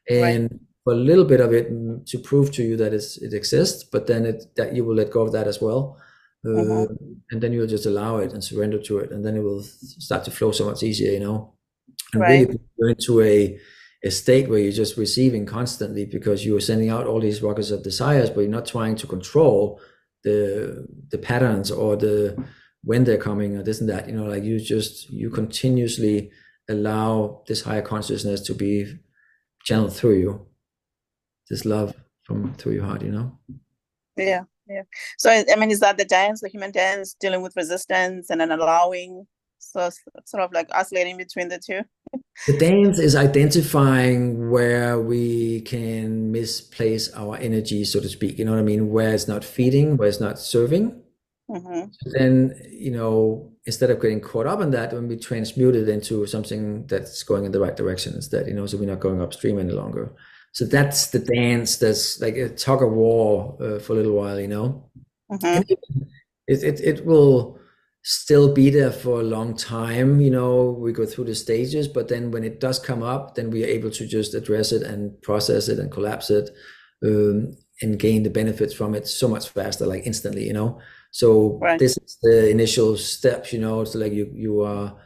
And for a little bit of it, to prove to you that it exists, but then that you will let go of that as well. And then you'll just allow it and surrender to it, and then it will start to flow so much easier, and really go into a state where you're just receiving constantly, because you're sending out all these rockets of desires, but you're not trying to control the patterns or the when they're coming or this and that, like you continuously allow this higher consciousness to be channeled through you, this love from through your heart, Yeah. So I mean, is that the dance, the human dance, dealing with resistance and then allowing, so sort of like oscillating between the two? The dance is identifying where we can misplace our energy, so to speak, you know what I mean, where it's not feeding, where it's not serving. Then, instead of getting caught up in that, when we transmute it into something that's going in the right direction instead, so we're not going upstream any longer. So that's the dance. That's like a tug of war for a little while, And it will still be there for a long time. We go through the stages, but then when it does come up, then we are able to just address it and process it and collapse it, and gain the benefits from it so much faster, like instantly, So This is the initial steps, it's like you are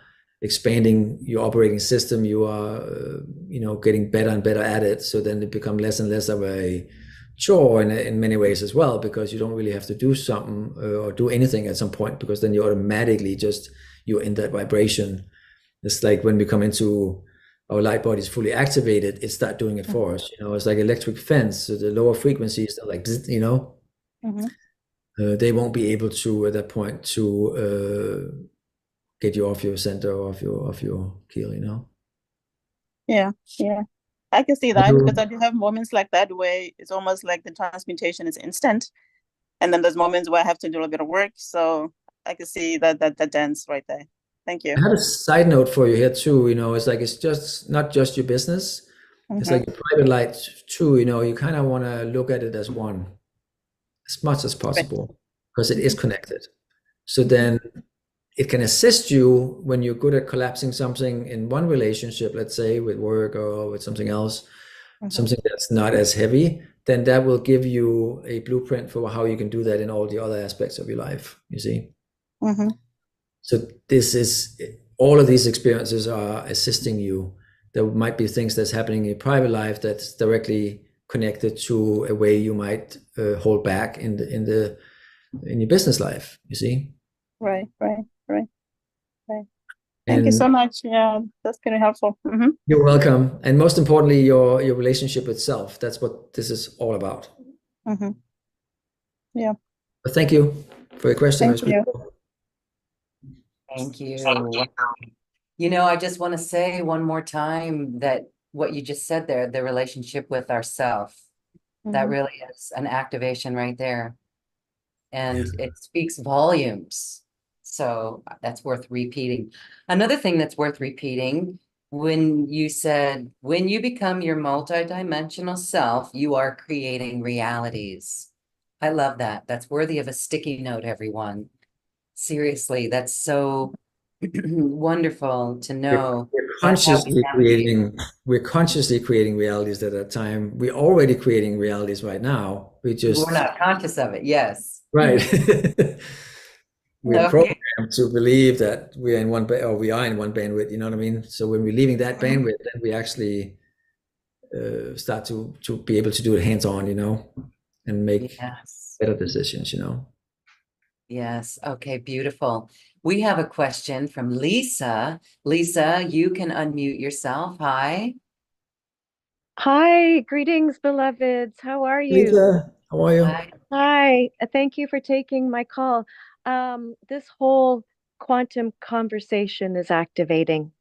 expanding your operating system, you are, getting better and better at it. So then it becomes less and less of a chore in many ways as well, because you don't really have to do something or do anything at some point, because then you automatically you're in that vibration. It's like when we come into our light body is fully activated, it starts doing it for us. It's like electric fence. So the lower frequencies are like, they won't be able to at that point to get you off your center, off your keel, Yeah. I can see that, because I do have moments like that where it's almost like the transmutation is instant, and then there's moments where I have to do a little bit of work. So I can see that dance right there. Thank you. I had a side note for you here too. It's like it's just not just your business. It's like your private life too. You kind of want to look at it as one, as much as possible, because it is connected. So then it can assist you when you're good at collapsing something in one relationship, let's say with work or with something else, something that's not as heavy, then that will give you a blueprint for how you can do that in all the other aspects of your life, you see. So all of these experiences are assisting you. There might be things that's happening in your private life that's directly connected to a way you might hold back in your business life, you see. Right. Thank you so much. Yeah, that's pretty helpful. You're welcome. And most importantly, your relationship itself. That's what this is all about. Yeah. But thank you for your question. Thank you. Thank you. I just want to say one more time that what you just said there, the relationship with ourself, that really is an activation right there. And it speaks volumes. So that's worth repeating. Another thing that's worth repeating, when you said, when you become your multidimensional self, you are creating realities. I love that. That's worthy of a sticky note, everyone. Seriously, that's so wonderful to know. We're consciously creating realities at that time. We're already creating realities right now. We're not conscious of it. Yes. Right. We're programmed to believe that we're in one or we are in one bandwidth, you know what I mean? So when we're leaving that bandwidth, then we actually start to be able to do it hands-on, and make better decisions, Yes. Okay, beautiful. We have a question from Lisa. Lisa, you can unmute yourself. Hi. Hi, greetings, beloveds. How are you? Lisa, how are you? Hi. Thank you for taking my call. This whole quantum conversation is activating.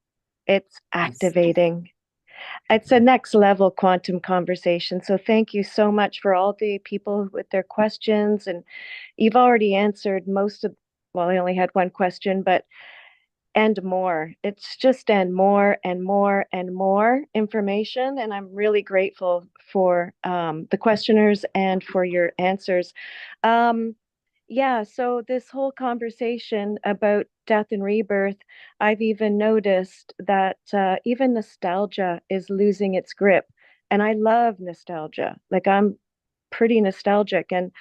It's activating. It's a next level quantum conversation. So thank you so much for all the people with their questions. And you've already answered well, I only had one question, and more. It's just and more and more and more information. And I'm really grateful for the questioners and for your answers. So this whole conversation about death and rebirth, I've even noticed that even nostalgia is losing its grip. And I love nostalgia. Like, I'm pretty nostalgic, and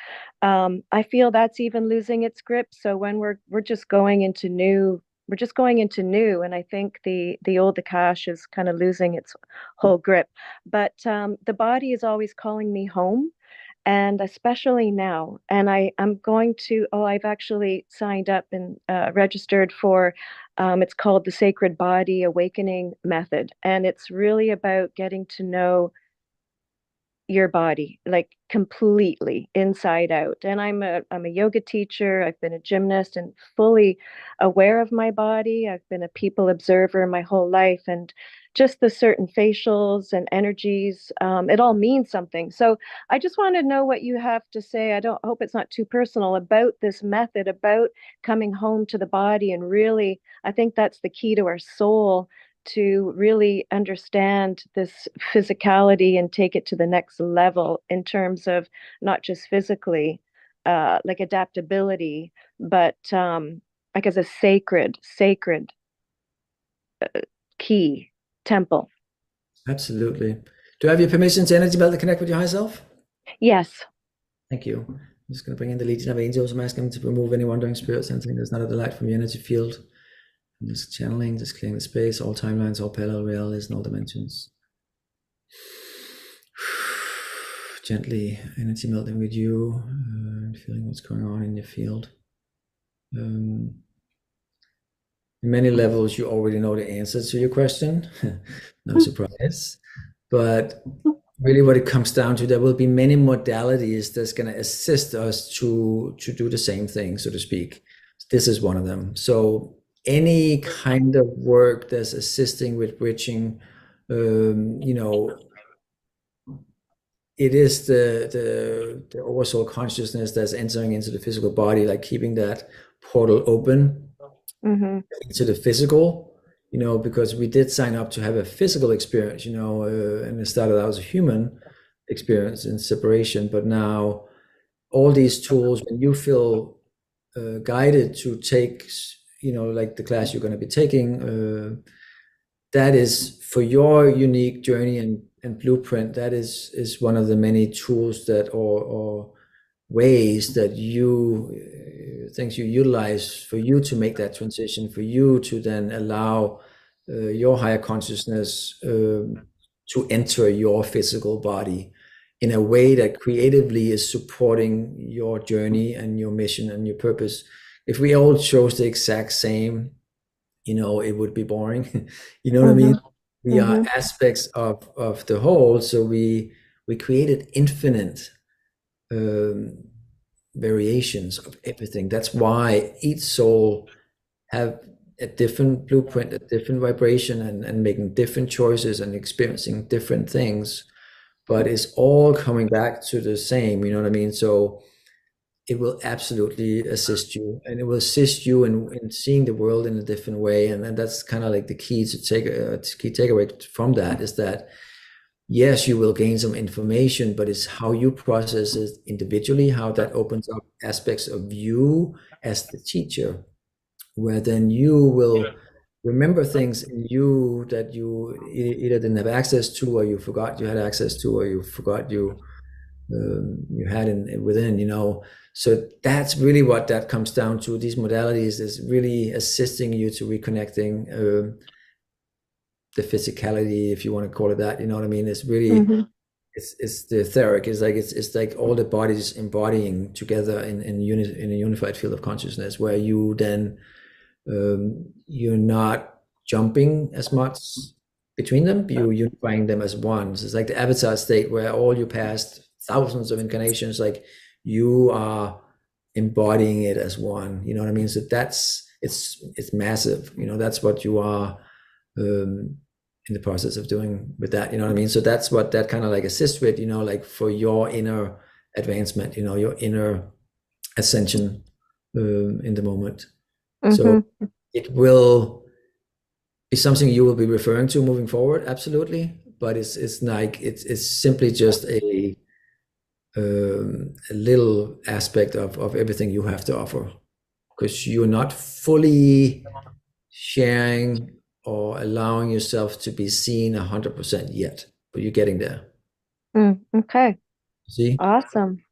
I feel that's even losing its grip. So when we're just going into new, and I think the old Akash is kind of losing its whole grip. But the body is always calling me home. and especially now. And I'm going to, I've actually signed up and registered for, it's called the Sacred Body Awakening Method. And it's really about getting to know your body like completely inside out. And I'm a yoga teacher. I've been a gymnast and fully aware of my body. I've been a people observer my whole life, and just the certain facials and energies, it all means something. So I just want to know what you have to say. I don't hope it's not too personal about this method, about coming home to the body. And really, I think that's the key to our soul, to really understand this physicality and take it to the next level in terms of not just physically, like adaptability, but like as a sacred key temple. Absolutely. Do I have your permission to energy belt to connect with your higher self? Yes. Thank you. I'm just going to bring in the Legion of Angels. I'm asking them to remove any wandering spirits, anything that's not a delight from your energy field. I'm just channeling, just clearing the space, all timelines, all parallel realities, and all dimensions. Gently energy melting with you, and feeling what's going on in your field. In many levels, you already know the answer to your question. No surprise. But really what it comes down to, there will be many modalities that's going to assist us to do the same thing, so to speak. This is one of them. So any kind of work that's assisting with bridging, it is the oversoul consciousness that's entering into the physical body, like keeping that portal open into the physical, because we did sign up to have a physical experience, and it started out as a human experience in separation. But now all these tools, when you feel guided to take, like the class you're going to be taking, that is for your unique journey and blueprint. That is one of the many tools that or ways that things you utilize for you to make that transition, for you to then allow your higher consciousness to enter your physical body in a way that creatively is supporting your journey and your mission and your purpose. If we all chose the exact same, it would be boring. You know what I mean? We are aspects of the whole. So we created infinite variations of everything. That's why each soul have a different blueprint, a different vibration, and making different choices and experiencing different things. But it's all coming back to the same, you know what I mean? So it will absolutely assist you, and it will assist you in seeing the world in a different way. And that's kind of like the key to key takeaway from that is that, yes, you will gain some information, but it's how you process it individually, how that opens up aspects of you as the teacher, where then you will remember things in you that you either didn't have access to, or you forgot you had access to, or you forgot you had within, So that's really what that comes down to. These modalities is really assisting you to reconnecting the physicality, if you want to call it that. You know what I mean? It's really it's the etheric. It's like all the bodies embodying together in a unified field of consciousness, where you then you're not jumping as much between them. You're unifying them as one. So it's like the avatar state, where all your past thousands of incarnations, like you are embodying it as one. You know what I mean? So it's massive. That's what you are in the process of doing with that. You know what I mean? So that's what that kind of like assists with. Like for your inner advancement. Your inner ascension in the moment. So it will be something you will be referring to moving forward, absolutely. But it's like it's simply just a little aspect of everything you have to offer, because you're not fully sharing or allowing yourself to be seen 100% yet, but you're getting there. Okay. See? Awesome.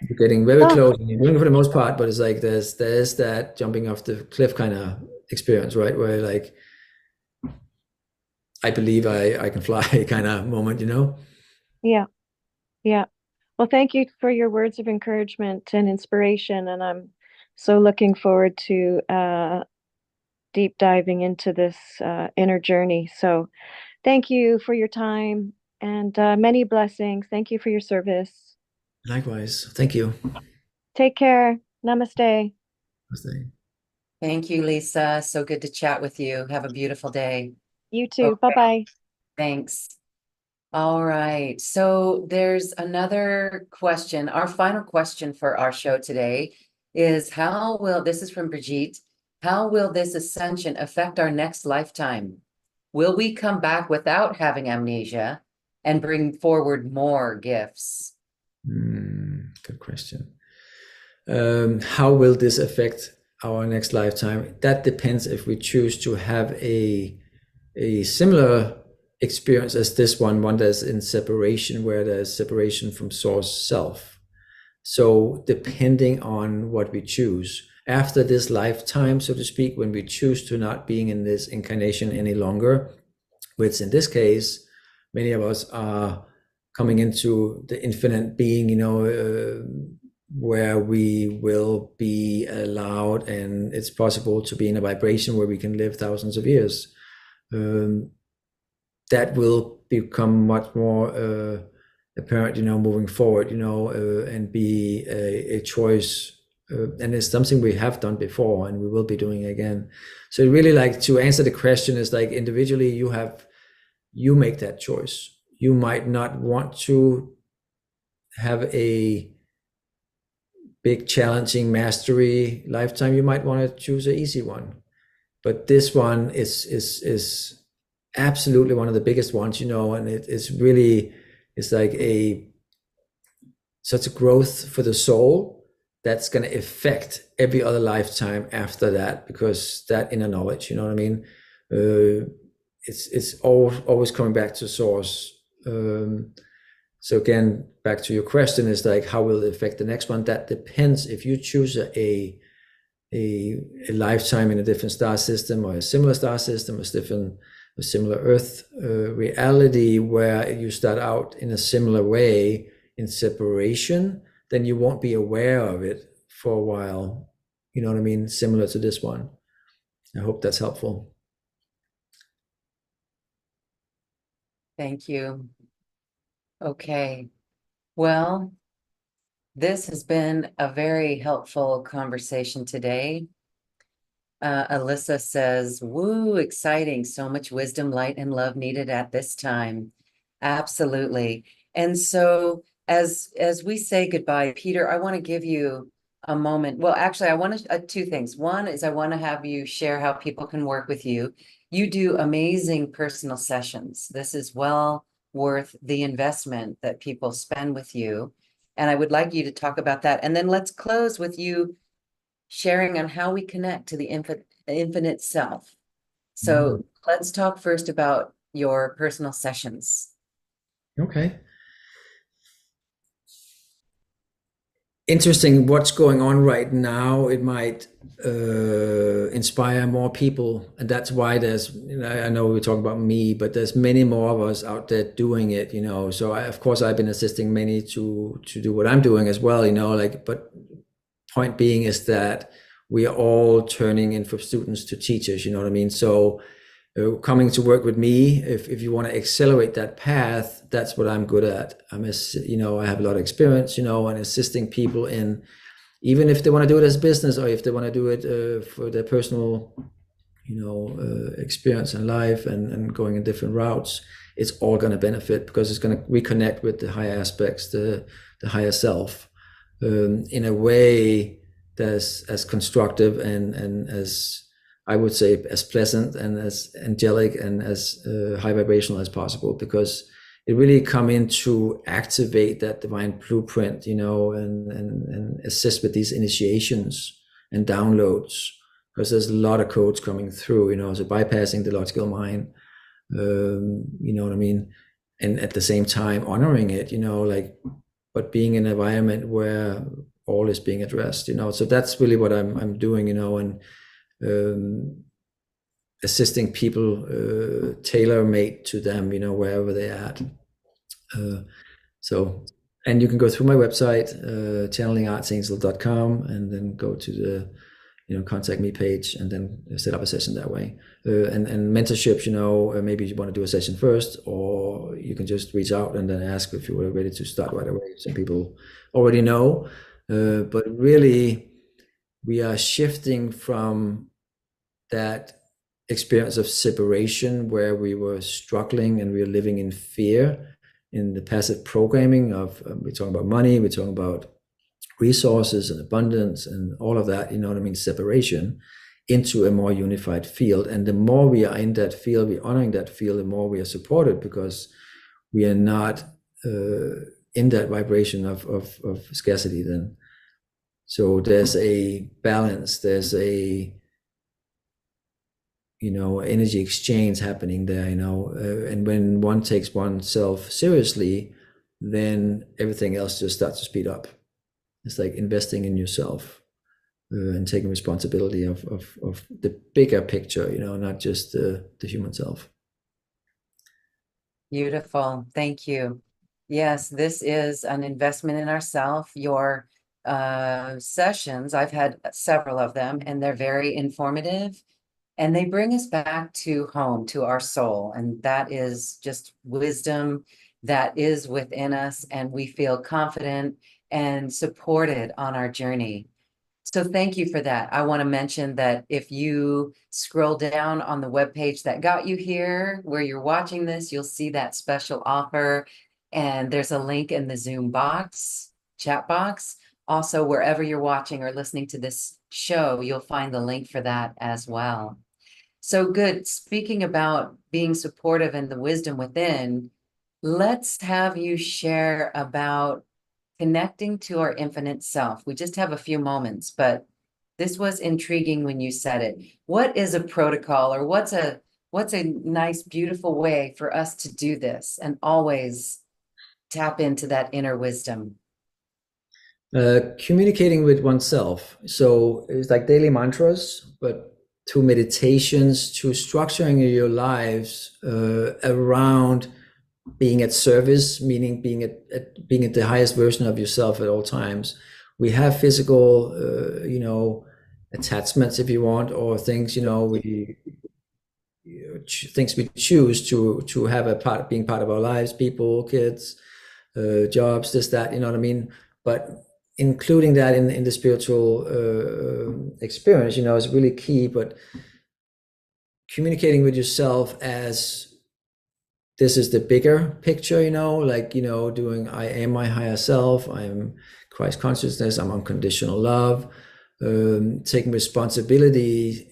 You're getting very close, and you're doing it for the most part, but it's like there's that jumping off the cliff kind of experience, right? Where like, I believe I can fly kind of moment, Yeah. Well, thank you for your words of encouragement and inspiration. And I'm so looking forward to deep diving into this inner journey. So thank you for your time and many blessings. Thank you for your service. Likewise. Thank you. Take care. Namaste. Namaste. Thank you, Lisa. So good to chat with you. Have a beautiful day. You too. Okay. Bye-bye. Thanks. All right. So there's another question. Our final question for our show today is this is from Brigitte, how will this ascension affect our next lifetime? Will we come back without having amnesia and bring forward more gifts? Good question. How will this affect our next lifetime? That depends if we choose to have a similar experience as this one that's in separation, where there's separation from source self. So depending on what we choose, after this lifetime, so to speak, when we choose to not being in this incarnation any longer, which in this case, many of us are coming into the infinite being, where we will be allowed, and it's possible to be in a vibration where we can live thousands of years. That will become much more apparent, moving forward, and be a choice. And it's something we have done before and we will be doing again. So really, like, to answer the question is like, individually, you make that choice. You might not want to have a big challenging mastery lifetime. You might want to choose an easy one, but this one is absolutely one of the biggest ones, and it's really, it's like such a growth for the soul that's going to affect every other lifetime after that, because that inner knowledge, you know what I mean? It's always coming back to source. So again, back to your question, is like, how will it affect the next one? That depends. If you choose a lifetime in a different star system, or a similar star system, a similar Earth reality, where you start out in a similar way in separation, then you won't be aware of it for a while. You know what I mean? Similar to this one. I hope that's helpful. Thank you. Okay. Well, this has been a very helpful conversation today. Alyssa says, woo, exciting. So much wisdom, light, and love needed at this time. Absolutely. And so as we say goodbye, Peter, I want to give you a moment. Well, actually, I want to two things. One is I want to have you share how people can work with you. You do amazing personal sessions. This is well worth the investment that people spend with you. And I would like you to talk about that. And then let's close with you sharing on how we connect to the infinite self. So let's talk first about your personal sessions. Okay. Interesting what's going on right now. It might inspire more people, and that's why there's, I know we're talking about me, but there's many more of us out there doing it, so of course I've been assisting many to do what I'm doing as well, but point being is that we are all turning in from students to teachers, you know what I mean? So coming to work with me, if you want to accelerate that path, that's what I'm good at. I have a lot of experience, and assisting people in, even if they want to do it as business, or if they want to do it for their personal, experience in life, and going in different routes, it's all going to benefit, because it's going to reconnect with the higher aspects, the higher self, in a way that's as constructive and as, I would say, as pleasant and as angelic and as high vibrational as possible, because it really come in to activate that divine blueprint, and assist with these initiations and downloads, because there's a lot of codes coming through, so bypassing the logical mind, you know what I mean? And at the same time honoring it, but being in an environment where all is being addressed, so that's really what I'm doing, and assisting people tailor-made to them, wherever they're at. So And you can go through my website, channelingarchangel.com, and then go to the contact me page, and then set up a session that way. And mentorships, maybe you want to do a session first, or you can just reach out and then ask if you were ready to start right away. Some people already know, but really we are shifting from that experience of separation where we were struggling and we were living in fear, in the passive programming of, we're talking about money, we're talking about resources and abundance and all of that, separation, into a more unified field. And the more we are in that field, we're honoring that field, the more we are supported, because we are not in that vibration of scarcity then. So there's a balance, there's a energy exchange happening there, and when one takes oneself seriously, then everything else just starts to speed up. It's like investing in yourself, and taking responsibility of the bigger picture, not just the human self. Beautiful. Thank you. Yes, this is an investment in ourselves. Your sessions, I've had several of them, and they're very informative, and they bring us back to home, to our soul. And that is just wisdom that is within us, and we feel confident and supported on our journey. So thank you for that. I want to mention that if you scroll down on the webpage that got you here, where you're watching this, you'll see that special offer. And there's a link in the Zoom box, chat box. Also, wherever you're watching or listening to this show, you'll find the link for that as well. So good. Speaking about being supportive and the wisdom within, let's have you share about connecting to our infinite self. We just have a few moments, but this was intriguing when you said it. What is a protocol, or what's a nice, beautiful way for us to do this and always tap into that inner wisdom? Communicating with oneself. So it's like daily mantras, but to meditations, to structuring your lives around being at service, meaning being at the highest version of yourself at all times. We have physical, attachments, if you want, or things, things we choose to have being part of our lives, people, kids, jobs, this, that, But including that in the spiritual experience, is really key. But communicating with yourself as this is the bigger picture, doing I am my higher self, I am Christ consciousness, I'm unconditional love, taking responsibility,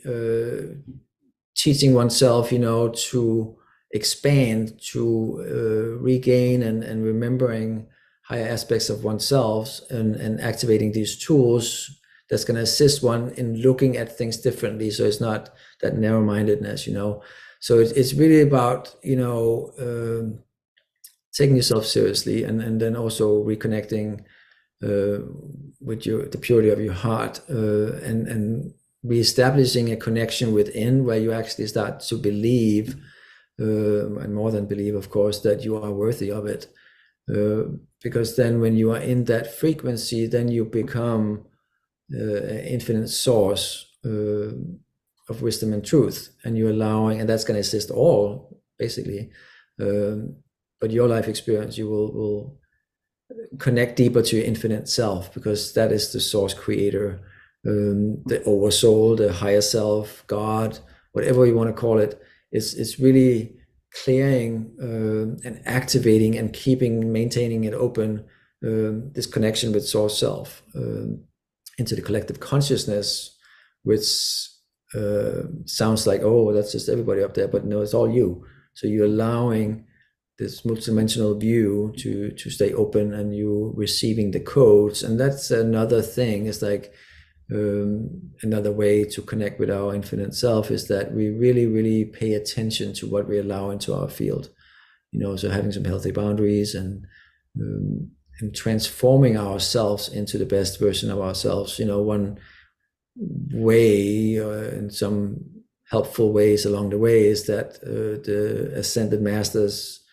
teaching oneself, to expand, to regain and remembering higher aspects of oneself, and activating these tools that's going to assist one in looking at things differently. So it's not that narrow-mindedness, So it's really about, taking yourself seriously, and then also reconnecting with the purity of your heart, and reestablishing a connection within, where you actually start to believe, and more than believe, of course, that you are worthy of it. Because then when you are in that frequency, then you become an infinite source of wisdom and truth, and you're allowing, and that's going to assist all, basically. But your life experience, you will connect deeper to your infinite self, because that is the source creator, the oversoul, the higher self, God, whatever you want to call it. It's really clearing and activating and maintaining it open, this connection with source self, into the collective consciousness, which sounds like, oh, that's just everybody up there, but no, it's all you. So you're allowing this multidimensional view to stay open, and you receiving the codes. And that's another thing. It's like another way to connect with our infinite self, is that we really, really pay attention to what we allow into our field. So having some healthy boundaries, and transforming ourselves into the best version of ourselves. One way, in some helpful ways along the way, is that the ascended masters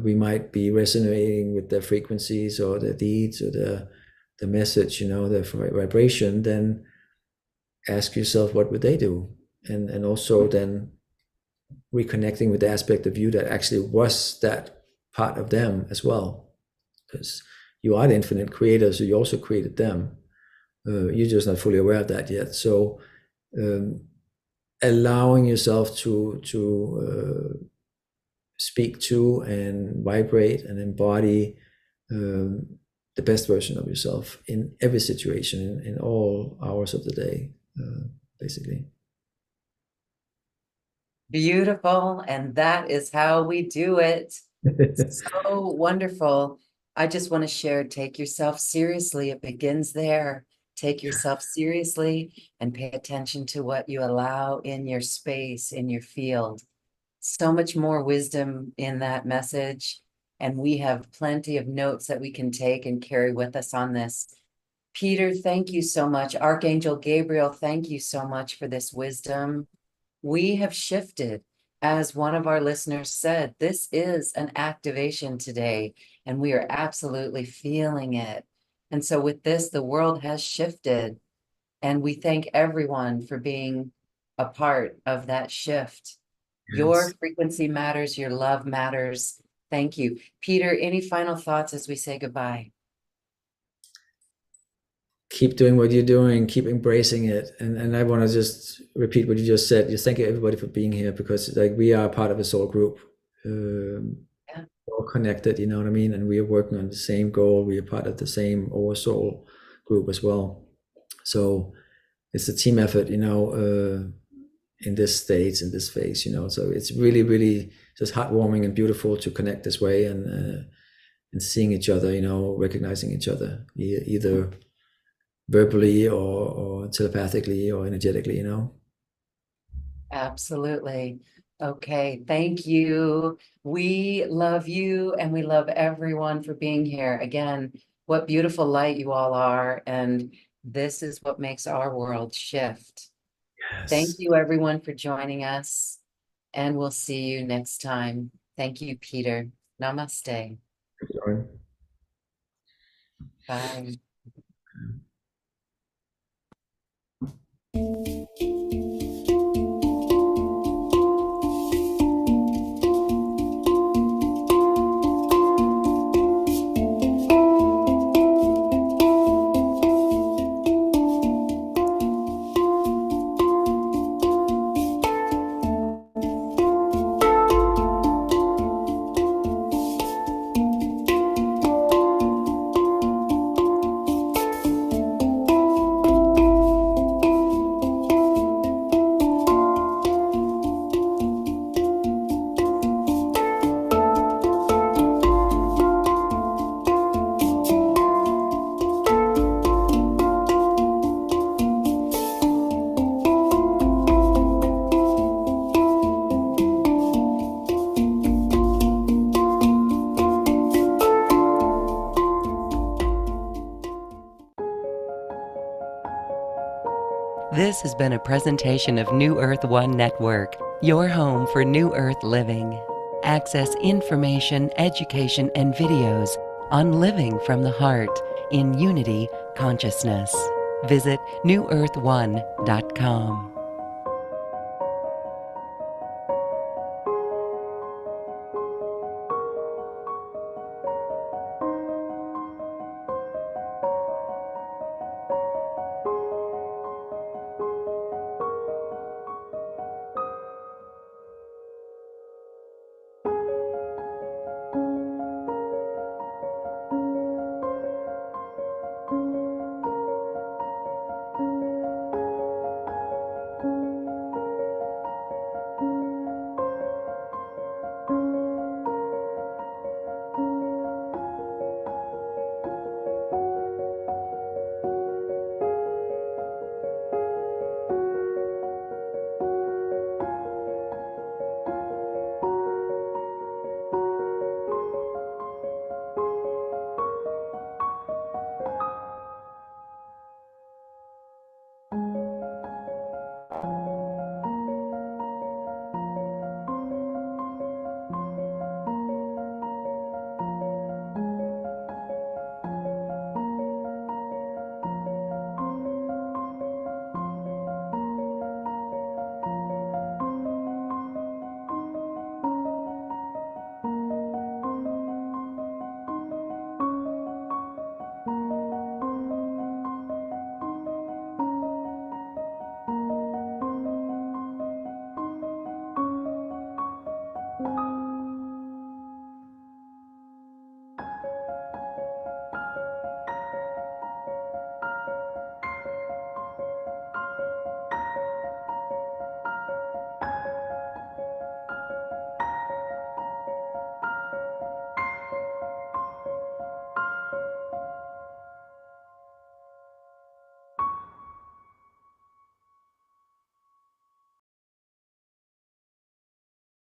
we might be resonating with their frequencies or their deeds or the message, the vibration, then ask yourself, what would they do? And also then reconnecting with the aspect of you that actually was that part of them as well. Because you are the infinite creator, so you also created them. You're just not fully aware of that yet. So allowing yourself to speak to and vibrate and embody the best version of yourself in every situation, in all hours of the day, basically. Beautiful. And that is how we do it. So wonderful. I just want to share, take yourself seriously. It begins there. Take yourself seriously and pay attention to what you allow in your space, in your field. So much more wisdom in that message. And we have plenty of notes that we can take and carry with us on this. Peter, thank you so much. Archangel Gabriel, thank you so much for this wisdom. We have shifted. As one of our listeners said, this is an activation today, and we are absolutely feeling it. And so with this, the world has shifted, and we thank everyone for being a part of that shift. Yes. Your frequency matters, your love matters. Thank you. Peter, any final thoughts as we say goodbye? Keep doing what you're doing, keep embracing it. And I want to just repeat what you just said. Just thank you everybody for being here, because we are part of a soul group. All connected, you know what I mean? And we are working on the same goal. We are part of the same oversoul group as well. So it's a team effort, in this stage, in this phase, so it's really, really just heartwarming and beautiful to connect this way and seeing each other, recognizing each other, either verbally or telepathically or energetically, Absolutely. Okay, thank you. We love you, and we love everyone for being here. Again, what beautiful light you all are, and this is what makes our world shift. Yes. Thank you, everyone, for joining us, and we'll see you next time. Thank you, Peter. Namaste. Bye. This has been a presentation of New Earth One Network, your home for New Earth living. Access information, education, and videos on living from the heart in unity consciousness. Visit newearth1.com.